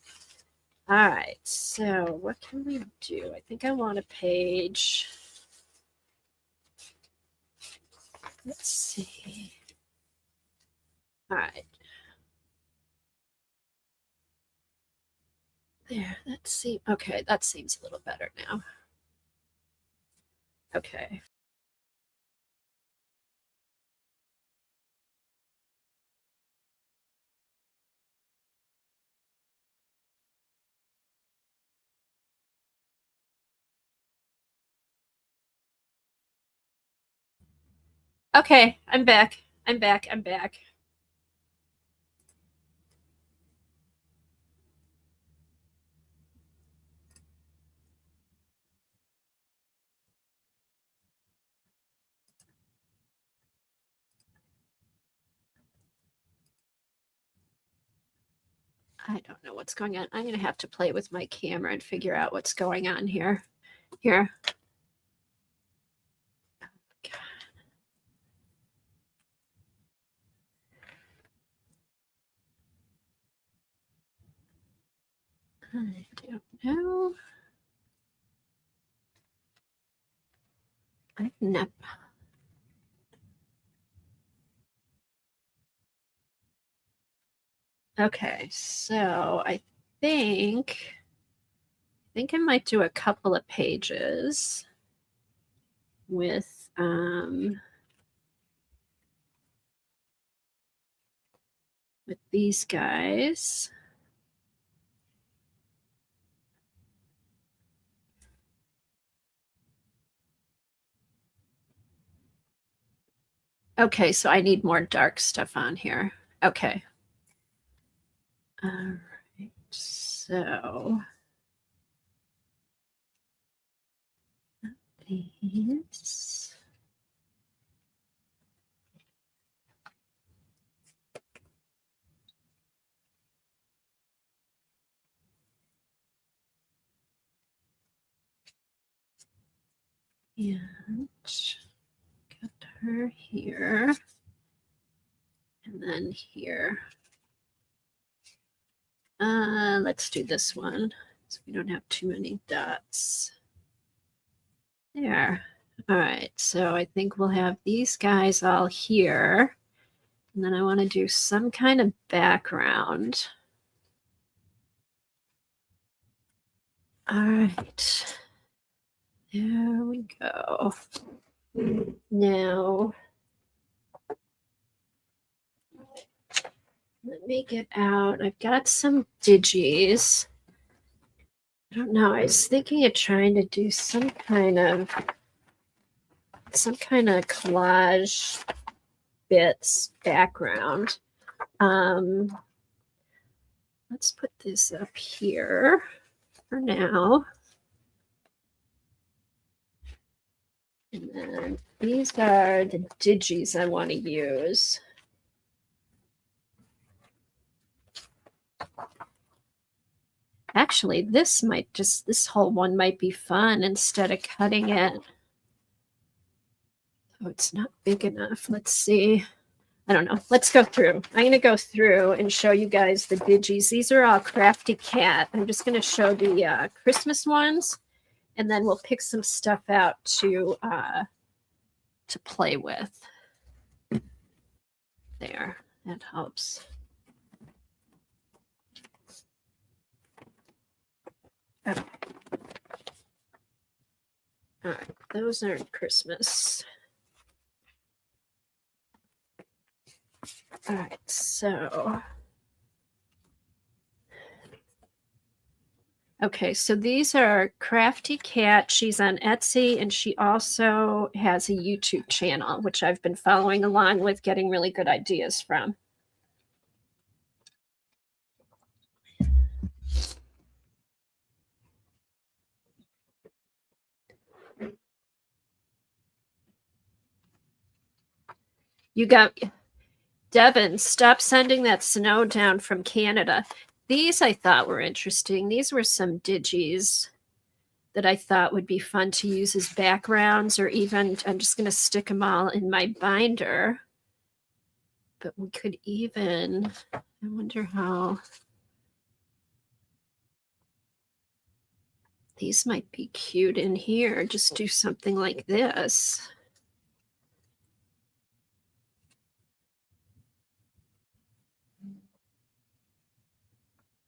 All right. So what can we do? I think I want a page. Let's see. All right. There. Let's see. Okay. That seems a little better now. Okay. Okay, I'm back. I'm back. I don't know what's going on. I'm going to have to play with my camera and figure out what's going on here. Here. I don't know. I've never. Okay, so I think I might do a couple of pages with these guys. Okay, so I need more dark stuff on here. Okay. All right. So these. And get her here. And then here. Let's do this one so we don't have too many dots. There. All right, so I think we'll have these guys all here. And then I want to do some kind of background. All right. There we go. Now, let me get out. I've got some digis. I don't know. I was thinking of trying to do some kind of collage bits background. Let's put this up here for now. And then these are the digis I want to use. Actually, this whole one might be fun instead of cutting it. Oh, it's not big enough. Let's see. I don't know. Let's go through. I'm going to go through and show you guys the digis. These are all Crafty Cat. I'm just going to show the Christmas ones, and then we'll pick some stuff out to play with. There, that helps. Okay. All right, those aren't Christmas. All right, so. Okay, so these are Crafty Cat. She's on Etsy, and she also has a YouTube channel, which I've been following along with, getting really good ideas from. You got Devin, stop sending that snow down from Canada. These I thought were interesting. These were some digis that I thought would be fun to use as backgrounds, or even I'm just going to stick them all in my binder. But we could even, I wonder how these might be cute in here. Just do something like this.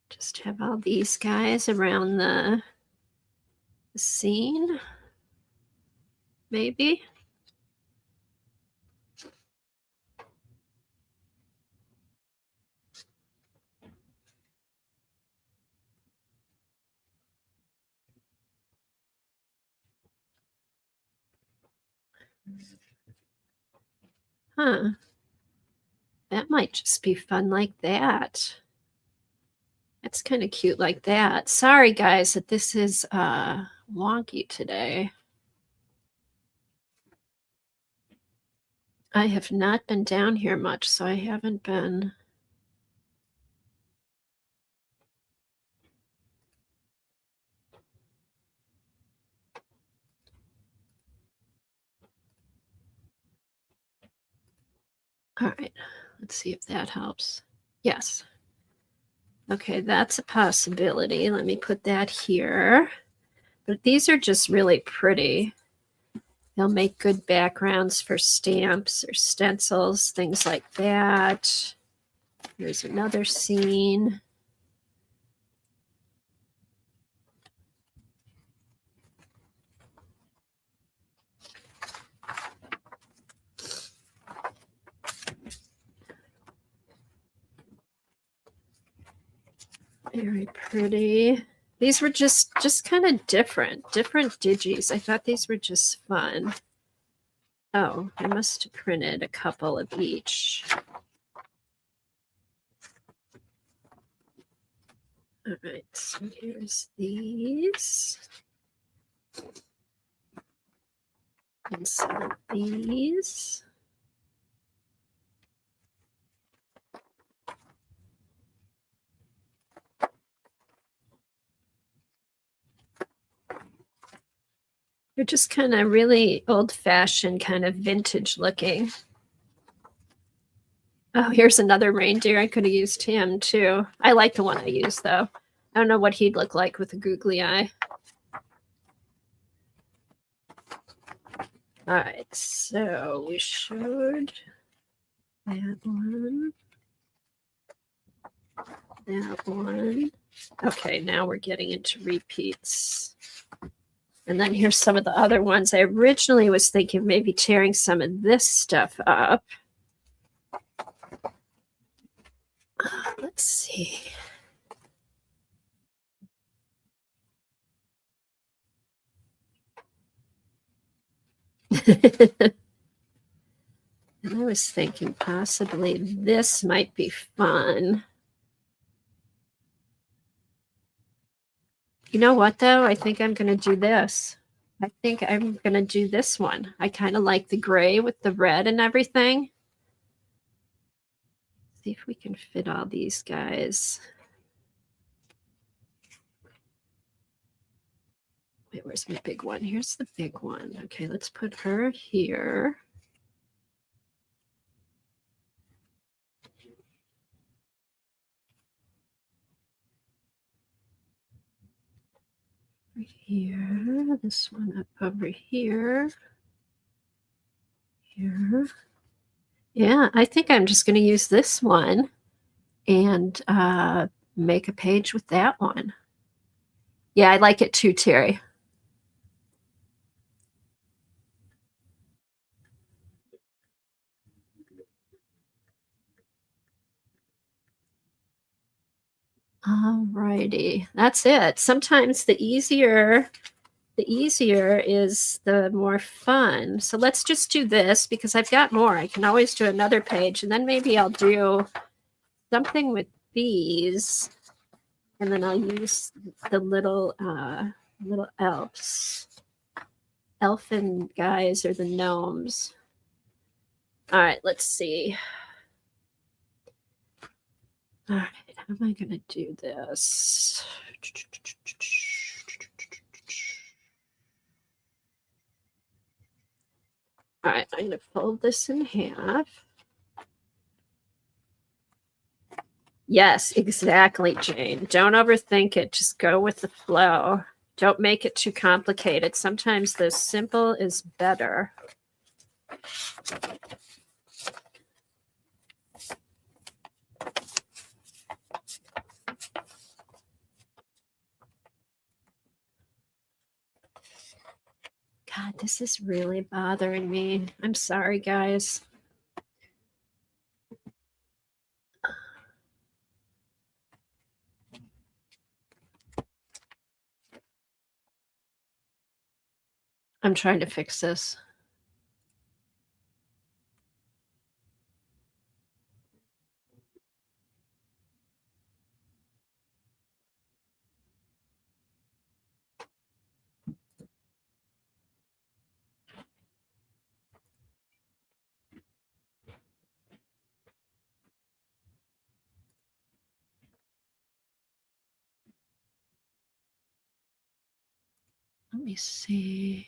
Just have all these guys around the scene, maybe. Huh. That might just be fun like that. It's kind of cute like that. Sorry, guys, that this is wonky today. I have not been down here much, so I haven't been All right, let's see if that helps. Yes. Okay, that's a possibility. Let me put that here. But these are just really pretty. They'll make good backgrounds for stamps or stencils, things like that. Here's another scene. Very pretty. These were just kind of different digis. I thought these were just fun. Oh, I must have printed a couple of each. All right, so here's these. And some of these. They're just kind of really old-fashioned, kind of vintage looking. Oh, here's another reindeer. I could have used him too. I like the one I used though. I don't know what he'd look like with a googly eye. All right, so we showed that one. That one. Okay, now we're getting into repeats. And then here's some of the other ones. I originally was thinking maybe tearing some of this stuff up. Let's see. And I was thinking possibly this might be fun. You know what, though? I think I'm going to do this. I think I'm going to do this one. I kind of like the gray with the red and everything. See if we can fit all these guys. Wait, where's my big one? Here's the big one. Okay, let's put her here. Here, this one up over here. Here. Yeah, I think I'm just going to use this one and make a page with that one. Yeah, I like it too, Terry. All righty, that's it. Sometimes the easier is the more fun. So let's just do this because I've got more. I can always do another page and then maybe I'll do something with these and then I'll use the little elfin guys or the gnomes. All right, let's see. All right, how am I going to do this? All right, I'm going to fold this in half. Yes, exactly, Jane. Don't overthink it. Just go with the flow. Don't make it too complicated. Sometimes the simple is better. God, this is really bothering me. I'm sorry, guys. I'm trying to fix this. Let me see.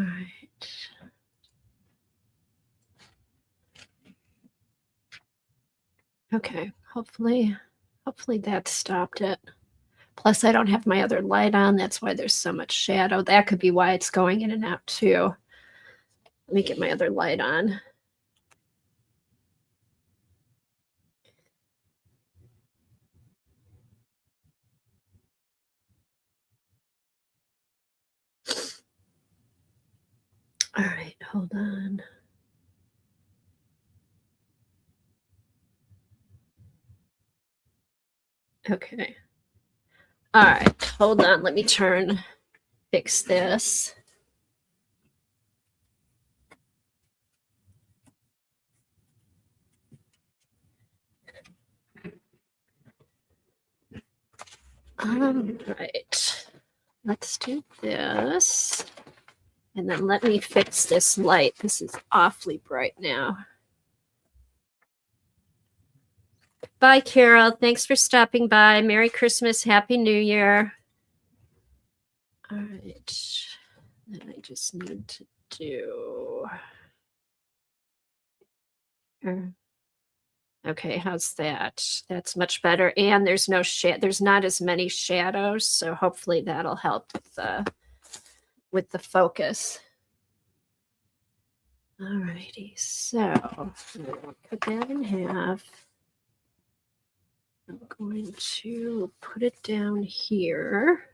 All right. Okay, hopefully that stopped it. Plus, I don't have my other light on. That's why there's so much shadow. That could be why it's going in and out too. Let me get my other light on. All right, hold on. Okay. All right, hold on. Let me fix this. All right, let's do this. And then let me fix this light. This is awfully bright now. Bye, Carol. Thanks for stopping by. Merry Christmas. Happy New Year. All right. Then I just need to do. Okay, how's that? That's much better. And there's there's not as many shadows, so hopefully that'll help with the focus. All righty, so I'll put that in half. I'm going to put it down here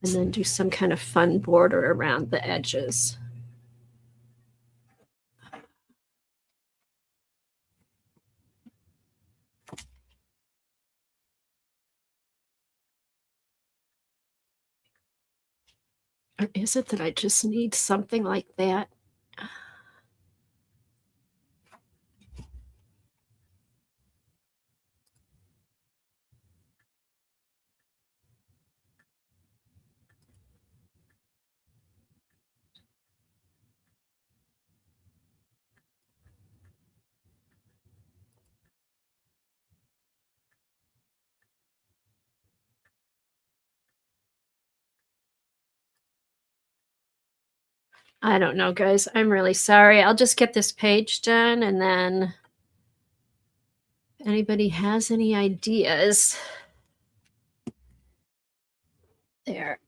and then do some kind of fun border around the edges. Or is it that I just need something like that? I don't know, guys. I'm really sorry. I'll just get this page done, and then if anybody has any ideas. There.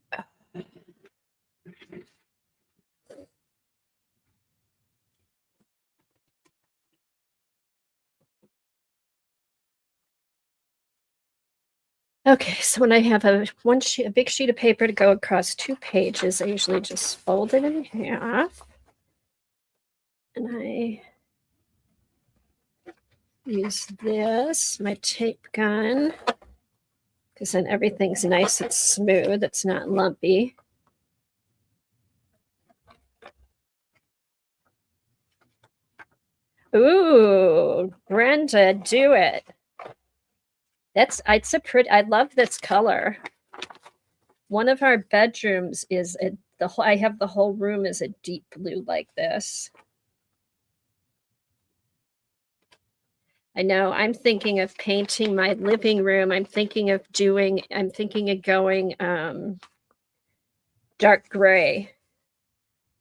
Okay, so when I have a big sheet of paper to go across 2 pages, I usually just fold it in half. And I use this, my tape gun, because then everything's nice and smooth. It's not lumpy. Ooh, Brenda, do it. It's a pretty, I love this color. One of our bedrooms is I have the whole room is a deep blue like this. I know I'm thinking of painting my living room. I'm thinking of going dark gray,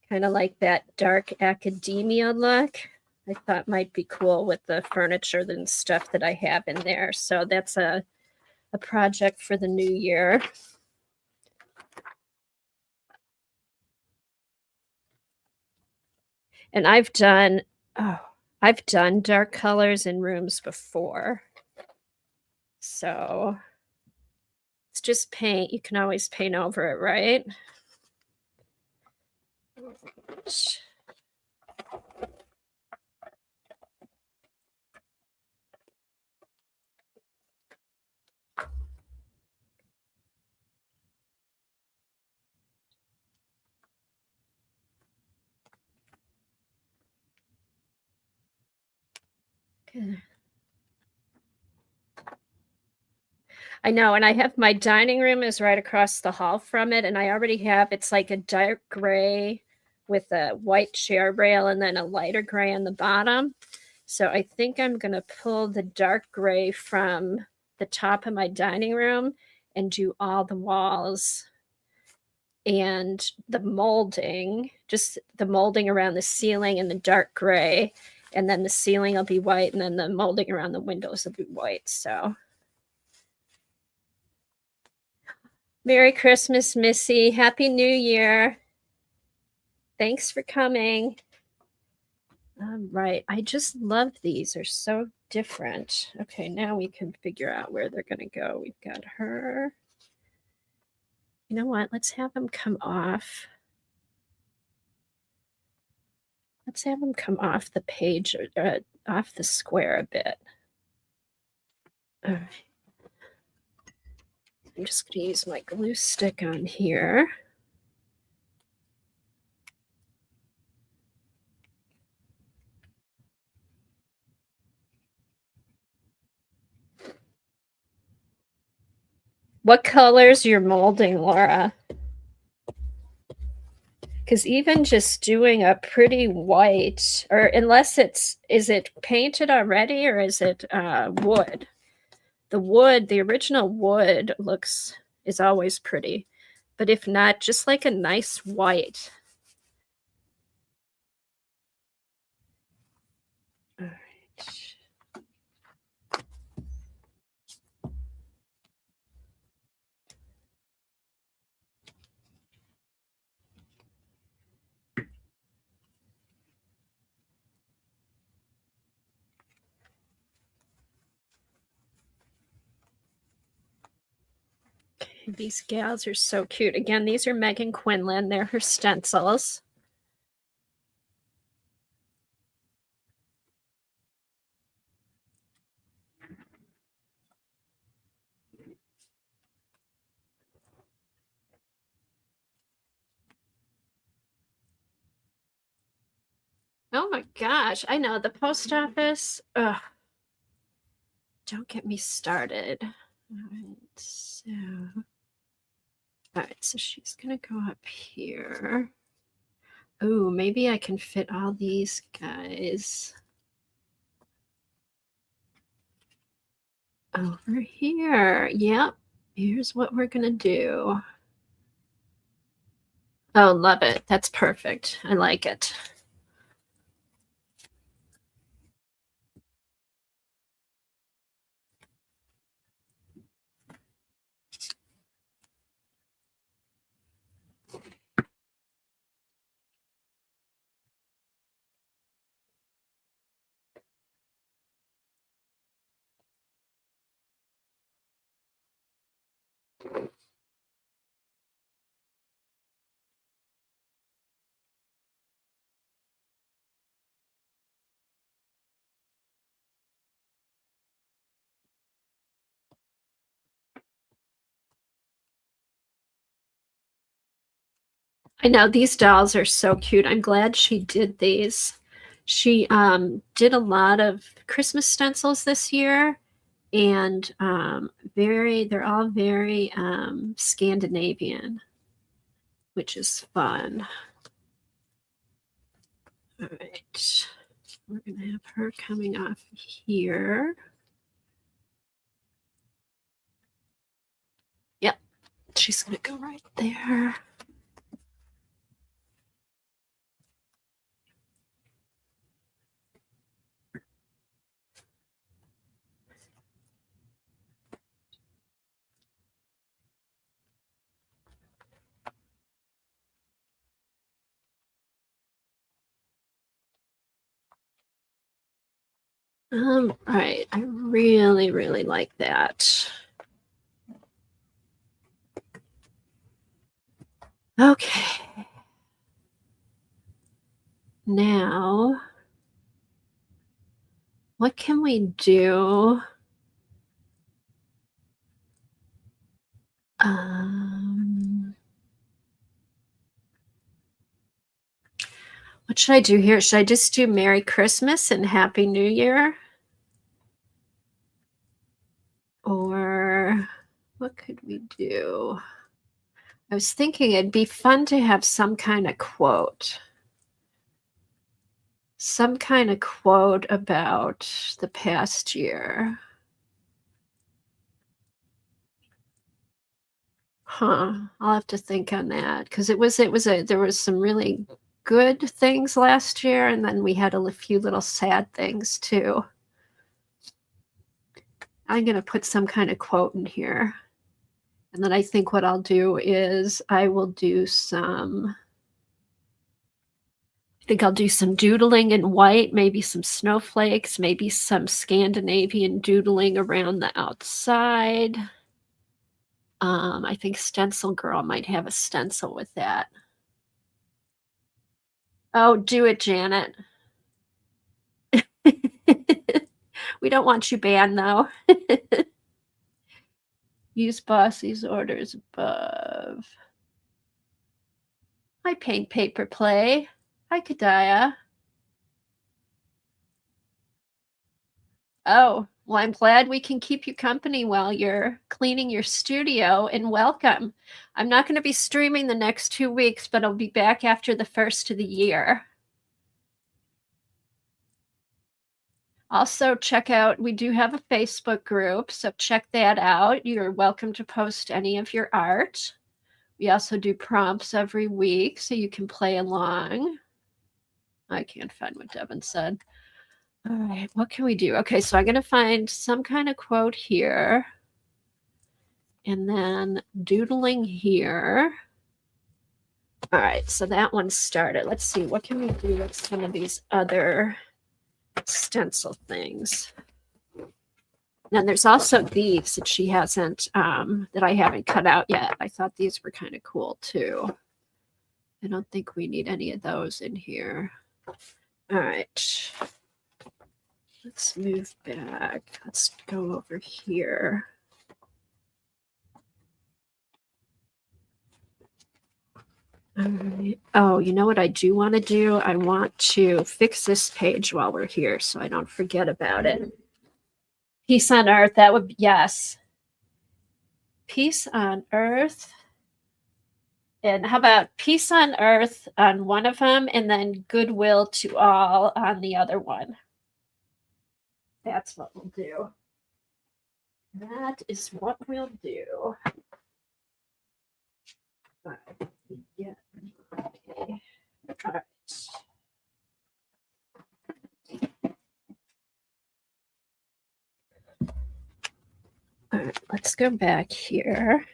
kind of like that dark academia look. I thought might be cool with the furniture and stuff that I have in there. So that's a project for the new year. And I've done dark colors in rooms before. So it's just paint. You can always paint over it, right? Okay. I know, and I have my dining room is right across the hall from it, and I already have it's like a dark gray with a white chair rail and then a lighter gray on the bottom. So I think I'm going to pull the dark gray from the top of my dining room and do all the walls and the molding, just the molding around the ceiling in the dark gray, and then the ceiling will be white, and then the molding around the windows will be white. So Merry Christmas, Missy. Happy New Year. Thanks for coming. All right. I just love these. They're so different. Okay, now we can figure out where they're going to go. We've got her. You know what? Let's have them come off. Let's have them come off the page, or off the square a bit. All right. I'm just going to use my glue stick on here. What color's your molding, Laura? Because even just doing a pretty white, or unless is it painted already, or is it wood? The wood, the original wood is always pretty. But if not, just like a nice white. All right. These gals are so cute. Again, these are Megan Quinlan. They're her stencils. Oh my gosh. I know. The post office. Ugh. Don't get me started. All right, so she's gonna go up here. Oh, maybe I can fit all these guys over here. Yep, here's what we're gonna do. Oh, love it. That's perfect. I like it. I know these dolls are so cute. I'm glad she did these. She did a lot of Christmas stencils this year, and they're all very Scandinavian, which is fun. All right, we're gonna have her coming off here. Yep, she's gonna go right there. Right. I really, really like that. Okay. Now, what can we do? What should I do here? Should I just do Merry Christmas and Happy New Year? Or what could we do? I was thinking it'd be fun to have some kind of quote. Some kind of quote about the past year. I'll have to think on that because there was some really good things last year, and then we had a few little sad things too. I'm going to put some kind of quote in here. And then I think what I'll do is I think I'll do some doodling in white, maybe some snowflakes, maybe some Scandinavian doodling around the outside. I think Stencil Girl might have a stencil with that. Oh, do it, Janet. We don't want you banned, though. Use Bossy's orders above. Hi, Paint Paper Play. Hi, Kadaya. Oh, well, I'm glad we can keep you company while you're cleaning your studio, and welcome. I'm not going to be streaming the next 2 weeks, but I'll be back after the first of the year. Also, we do have a Facebook group, so check that out. You're welcome to post any of your art. We also do prompts every week, so you can play along. I can't find what Devin said. All right, what can we do? Okay, so I'm going to find some kind of quote here. And then doodling here. All right, so that one started. Let's see, what can we do with some of these other stencil things? And there's also these that she hasn't, that I haven't cut out yet. I thought these were kind of cool too. I don't think we need any of those in here. All right. Let's move back. Let's go over here. All right. Oh, you know what I do want to do? I want to fix this page while we're here so I don't forget about it. Peace on Earth. That would be, yes. Peace on Earth. And how about Peace on Earth on one of them and then Goodwill to All on the other one? That's what we'll do. That is what we'll do. All right. Yeah. Okay. All right. All right, let's go back here.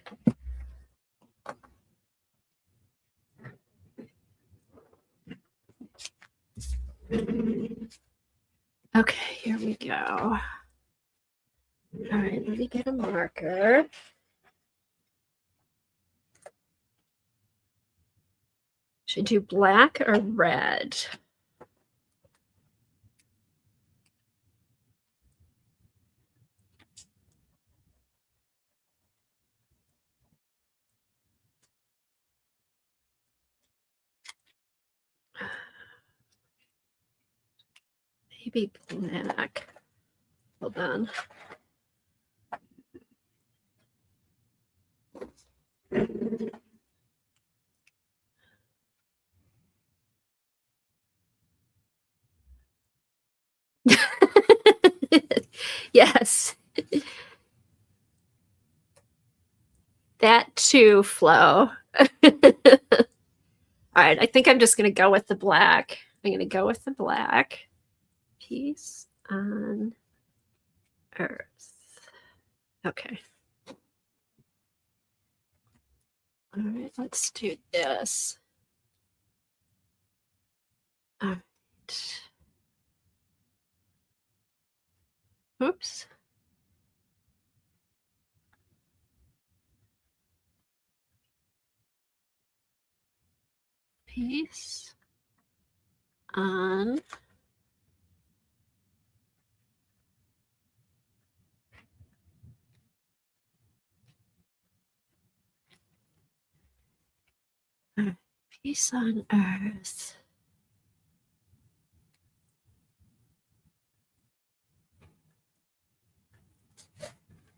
Okay, here we go. All right, let me get a marker. Should I do black or red? Maybe black. Hold on. Yes. That too, Flo. All right, I think I'm just going to go with the black. I'm going to go with the black. Peace on Earth. Okay. All right, let's do this. All right. Oops. Peace on Peace on Earth.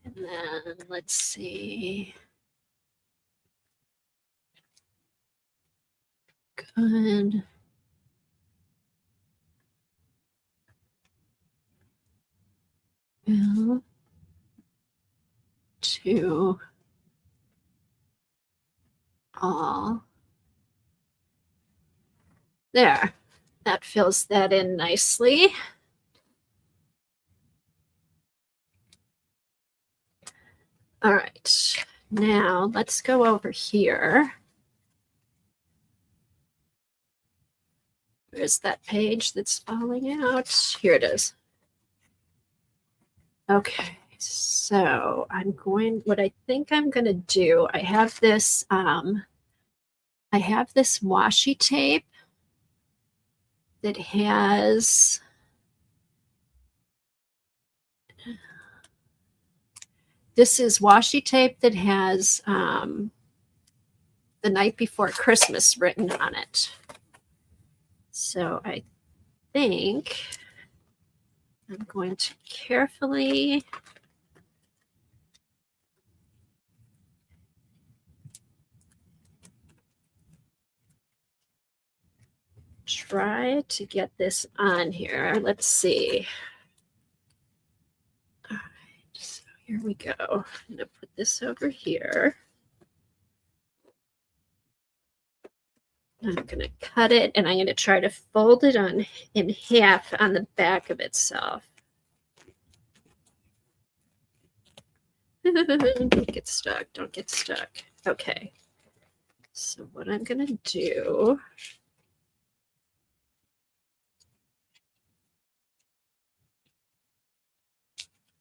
And then let's see. Good. Will to all there. That fills that in nicely. All right, now let's go over here. Where's that page that's falling out? Here it is. Okay, so what I think I'm going to do, I have this washi tape that has washi tape that has The Night Before Christmas written on it. So I think I'm going to carefully try to get this on here. Let's see. All right, so here we go. I'm going to put this over here. I'm going to cut it, and I'm going to try to fold it in half on the back of itself. Don't get stuck. Don't get stuck. Okay. So what I'm going to do...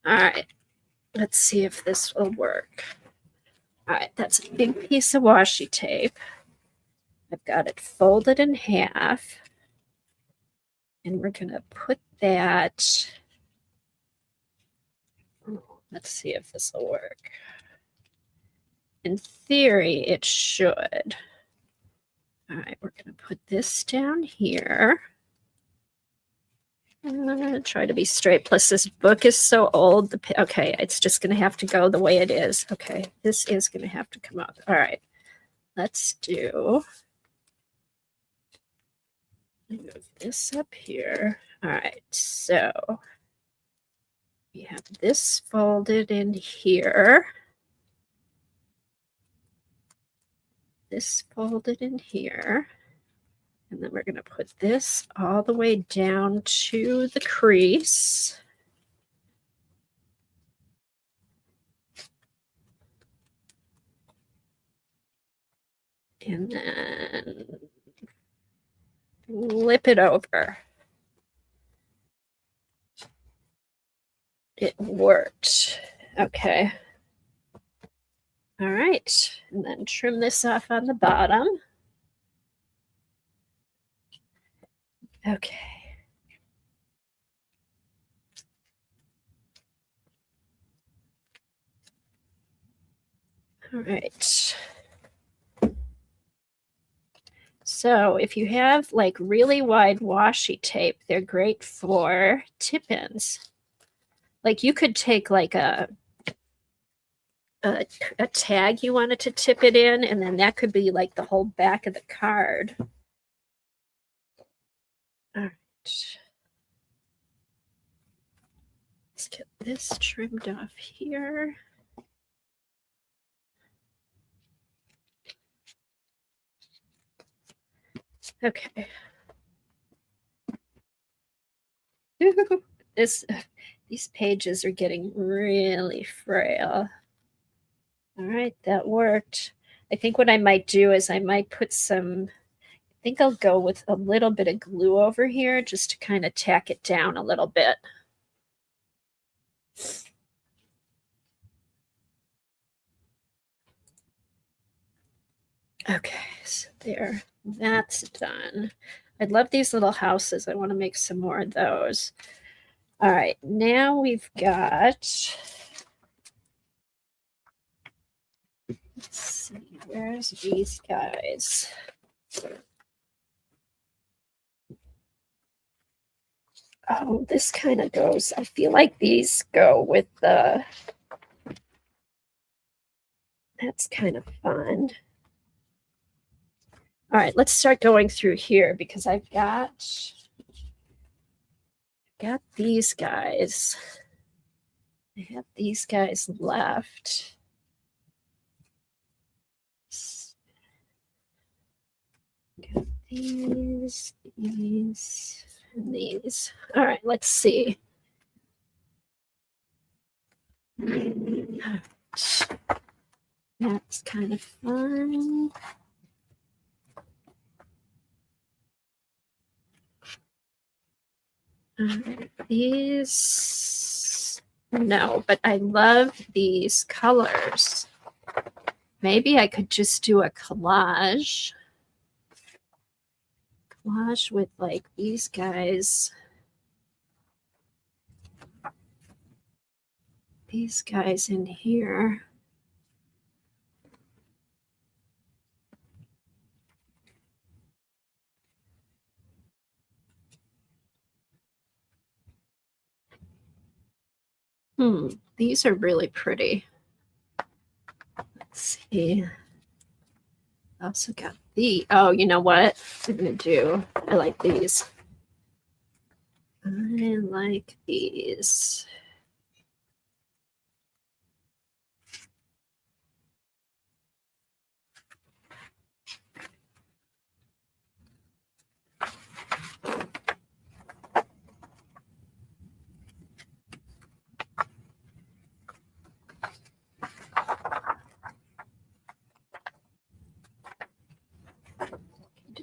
All right. Let's see if this will work. All right. That's a big piece of washi tape. I've got it folded in half. And we're going to put that... Let's see if this will work. In theory, it should. All right, we're going to put this down here. I'm going to try to be straight. Plus, this book is so old. Okay, it's just going to have to go the way it is. Okay, this is going to have to come up. All right, let's do... Move this up here. All right, so we have this folded in here. This folded in here. And then we're going to put this all the way down to the crease. And then flip it over. It worked. Okay. All right. And then trim this off on the bottom. Okay. All right. So if you have like really wide washi tape, they're great for tip-ins. Like you could take like a tag you wanted to tip it in, and then that could be like the whole back of the card. All right. Let's get this trimmed off here. Okay. These pages are getting really frail. All right, that worked. I think what I might do is I might put some, I think I'll go with a little bit of glue over here just to kind of tack it down a little bit. Okay, so there, that's done. I love these little houses. I want to make some more of those. All right, now we've got, let's see, where's these guys? Oh, this kind of goes, I feel like these go with the, that's kind of fun. All right, let's start going through here because I've got these guys. I have these guys left. Got these, and these. All right, let's see. That's kind of fun. These, no, but I love these colors. Maybe I could just do a collage. Collage with like these guys. These guys in here. These are really pretty. Let's see. I also got the, oh, you know what I'm gonna do? I like these. I like these.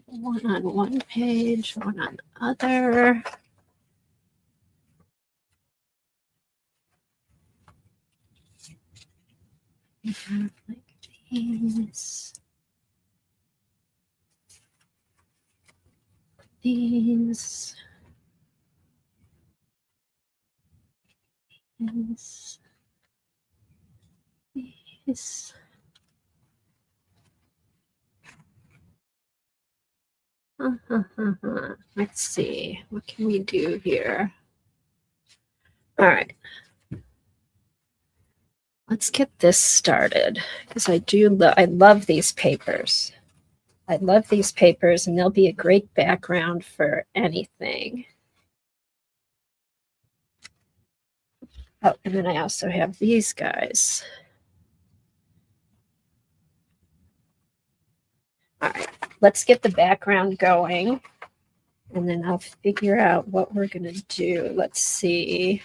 One on one page, one on the other. We have like these. These. These. These. Let's see. What can we do here? All right. Let's get this started because I love these papers. I love these papers and they'll be a great background for anything. Oh, and then I also have these guys. All right, let's get the background going and then I'll figure out what we're going to do. Let's see.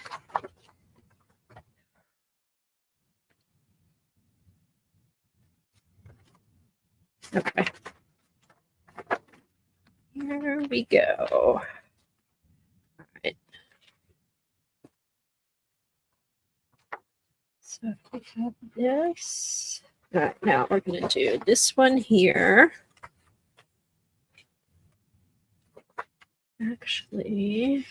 Okay. Here we go. All right. So if we have this. All right, now we're going to do this one here. Actually,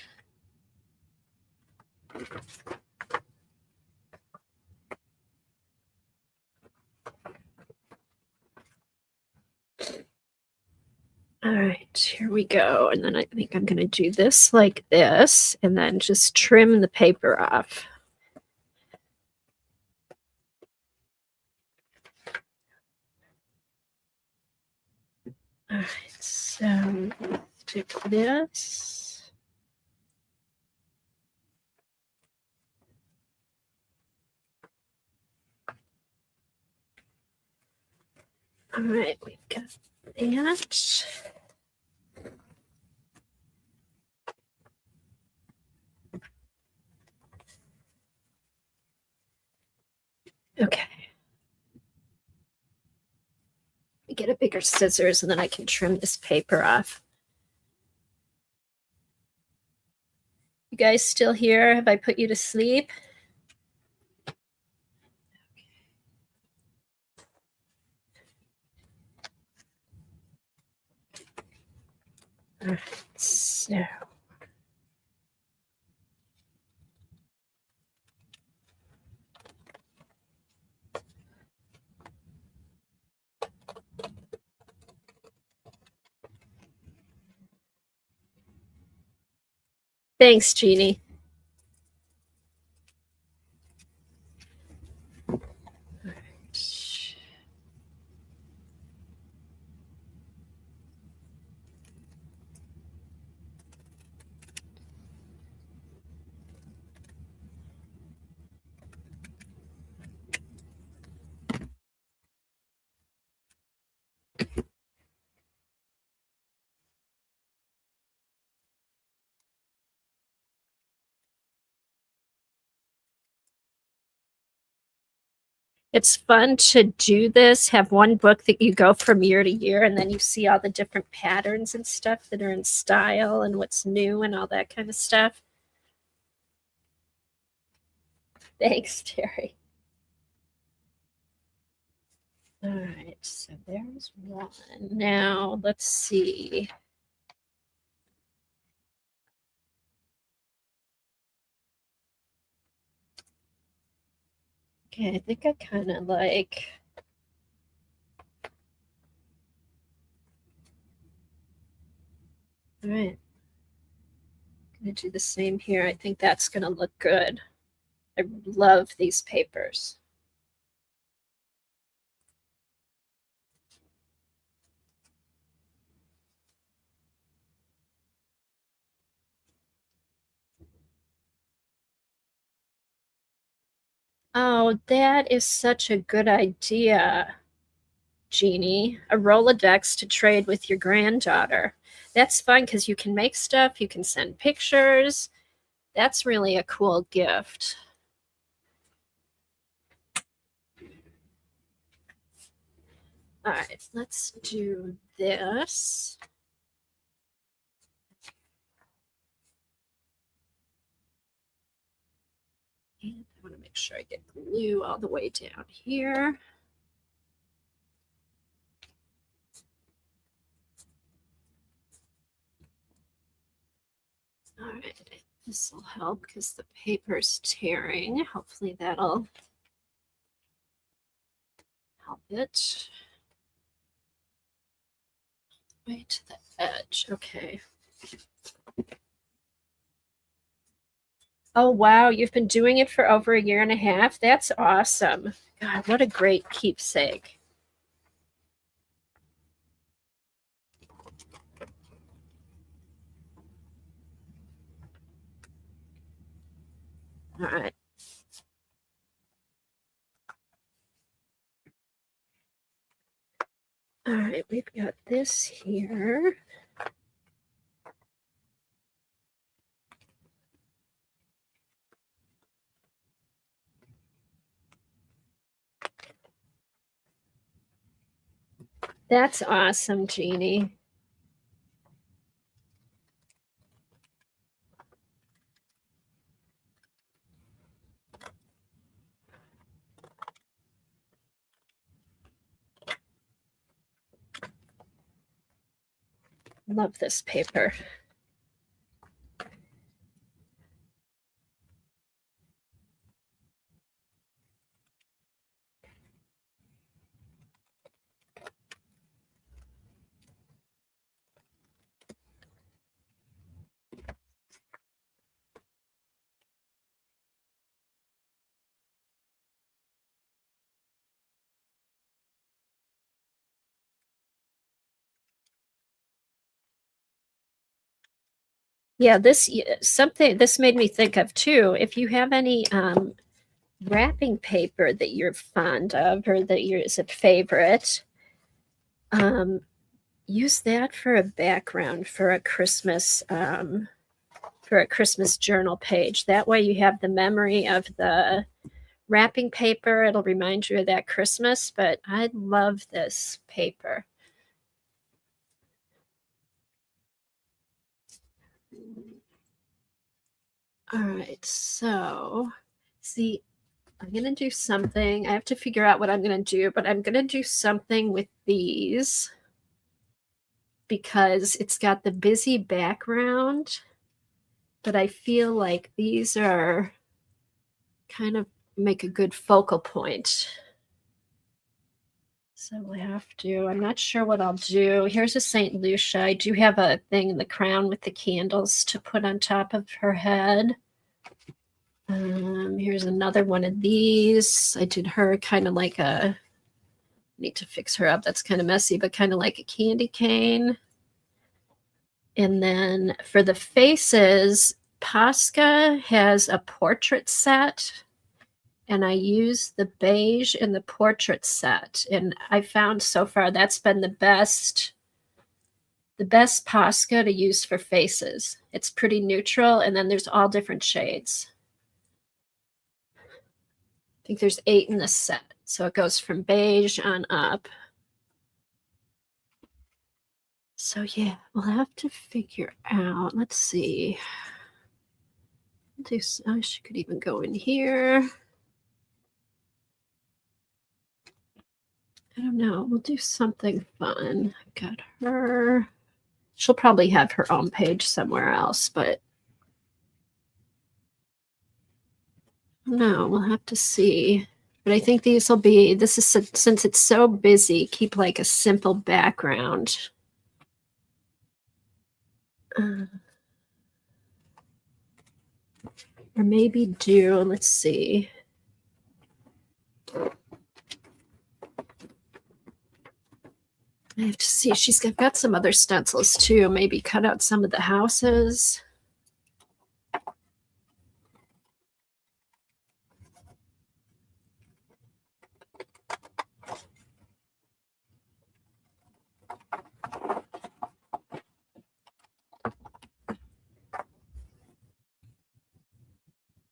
all right, here we go. And then I think I'm going to do this like this and then just trim the paper off. All right, so let's do this. All right, we've got that. Okay. Get a bigger scissors and then I can trim this paper off. You guys still here? Have I put you to sleep? All right, so. Thanks, Jeannie. All right. It's fun to do this, have one book that you go from year to year, and then you see all the different patterns and stuff that are in style and what's new and all that kind of stuff. Thanks, Terry. All right, so there's one. Now let's see. Okay, I think I kind of like. All right. I'm going to do the same here. I think that's going to look good. I love these papers. Oh, that is such a good idea, Jeannie. A Rolodex to trade with your granddaughter. That's fun because you can make stuff, you can send pictures. That's really a cool gift. All right, let's do this. And I want to make sure I get glue all the way down here. All right, this will help because the paper's tearing. Hopefully that'll help it. Way to the edge. Okay. Oh, wow. You've been doing it for over a year and a half. That's awesome. God, what a great keepsake. All right. All right, we've got this here. That's awesome, Jeannie. Love this paper. Yeah, this made me think of too. If you have any wrapping paper that you're fond of or that is a favorite, use that for a background for a Christmas journal page. That way you have the memory of the wrapping paper. It'll remind you of that Christmas, but I love this paper. All right, so see, I'm going to do something. I have to figure out what I'm going to do, but I'm going to do something with these because it's got the busy background, but I feel like these are kind of make a good focal point. So we'll have to, I'm not sure what I'll do. Here's a St. Lucia. I do have a thing in the crown with the candles to put on top of her head. Here's another one of these. I did her kind of like a, need to fix her up. That's kind of messy, but kind of like a candy cane. And then for the faces, Posca has a portrait set, and I use the beige in the portrait set. And I found so far that's been the best Posca to use for faces. It's pretty neutral, and then there's all different shades. I think there's 8 in the set. So it goes from beige on up. So yeah, we'll have to figure out. Let's see. She could even go in here. I don't know. We'll do something fun. I've got her. She'll probably have her own page somewhere else, but no, we'll have to see. But I think these will be, this is, since it's so busy, keep like a simple background. Or maybe do, let's see. I have to see. She's got some other stencils too. Maybe cut out some of the houses.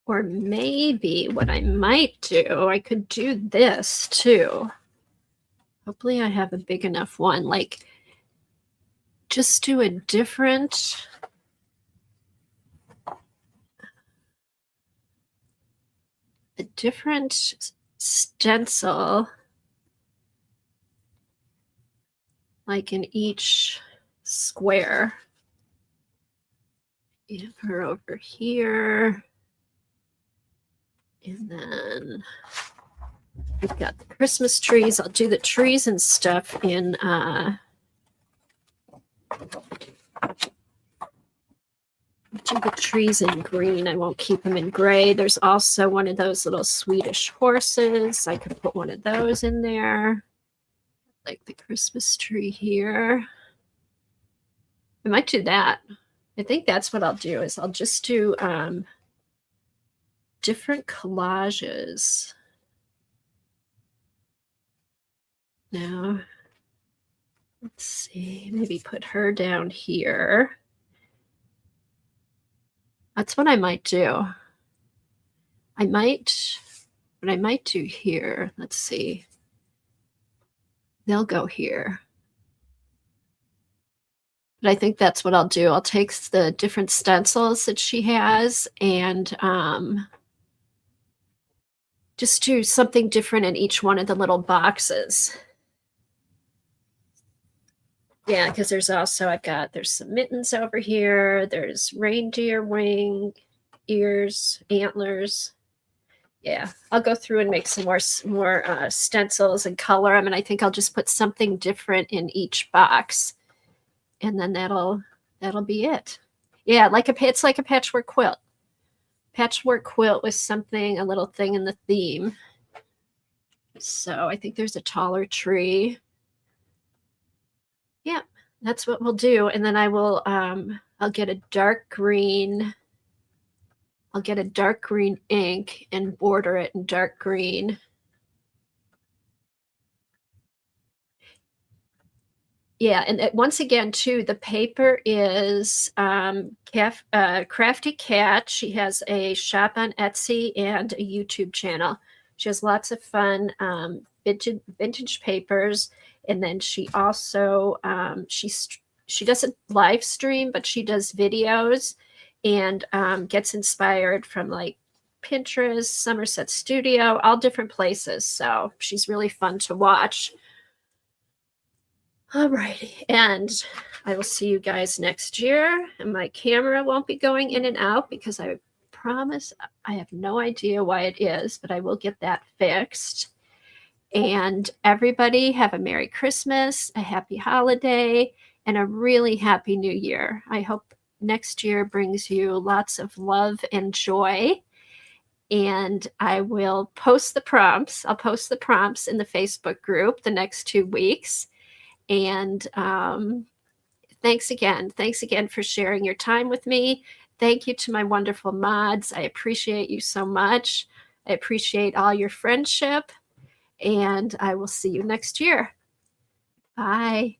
Or maybe what I might do, I could do this too. Hopefully I have a big enough one. Like, just do a different stencil, like in each square. You have her over here. And then we've got the Christmas trees. I'll do the trees and stuff in do the trees in green. I won't keep them in gray. There's also one of those little Swedish horses. I could put one of those in there. Like the Christmas tree here. I might do that. I think that's what I'll do is I'll just do different collages. Now, let's see, maybe put her down here. That's what I might do. What I might do here, let's see. They'll go here. But I think that's what I'll do. I'll take the different stencils that she has and just do something different in each one of the little boxes. Yeah, because there's also, there's some mittens over here. There's reindeer wing, ears, antlers. Yeah, I'll go through and make some more stencils and color them. And I think I'll just put something different in each box. And then that'll be it. Yeah, it's like a patchwork quilt. Patchwork quilt with something, a little thing in the theme. So I think there's a taller tree. Yeah, that's what we'll do. And then I will, I'll get a dark green. I'll get a dark green ink and border it in dark green. Yeah, and once again, too, the paper is Crafty Cat. She has a shop on Etsy and a YouTube channel. She has lots of fun vintage papers, and then she also she doesn't live stream, but she does videos and gets inspired from like Pinterest, Somerset Studio, all different places. So she's really fun to watch. All righty, and I will see you guys next year. And my camera won't be going in and out because I promise I have no idea why it is, but I will get that fixed. And everybody have a Merry Christmas, a happy holiday, and a really happy New Year. I hope next year brings you lots of love and joy. And I will post the prompts. I'll post the prompts in the Facebook group the next 2 weeks. And thanks again. Thanks again for sharing your time with me. Thank you to my wonderful mods. I appreciate you so much. I appreciate all your friendship. And I will see you next year. Bye.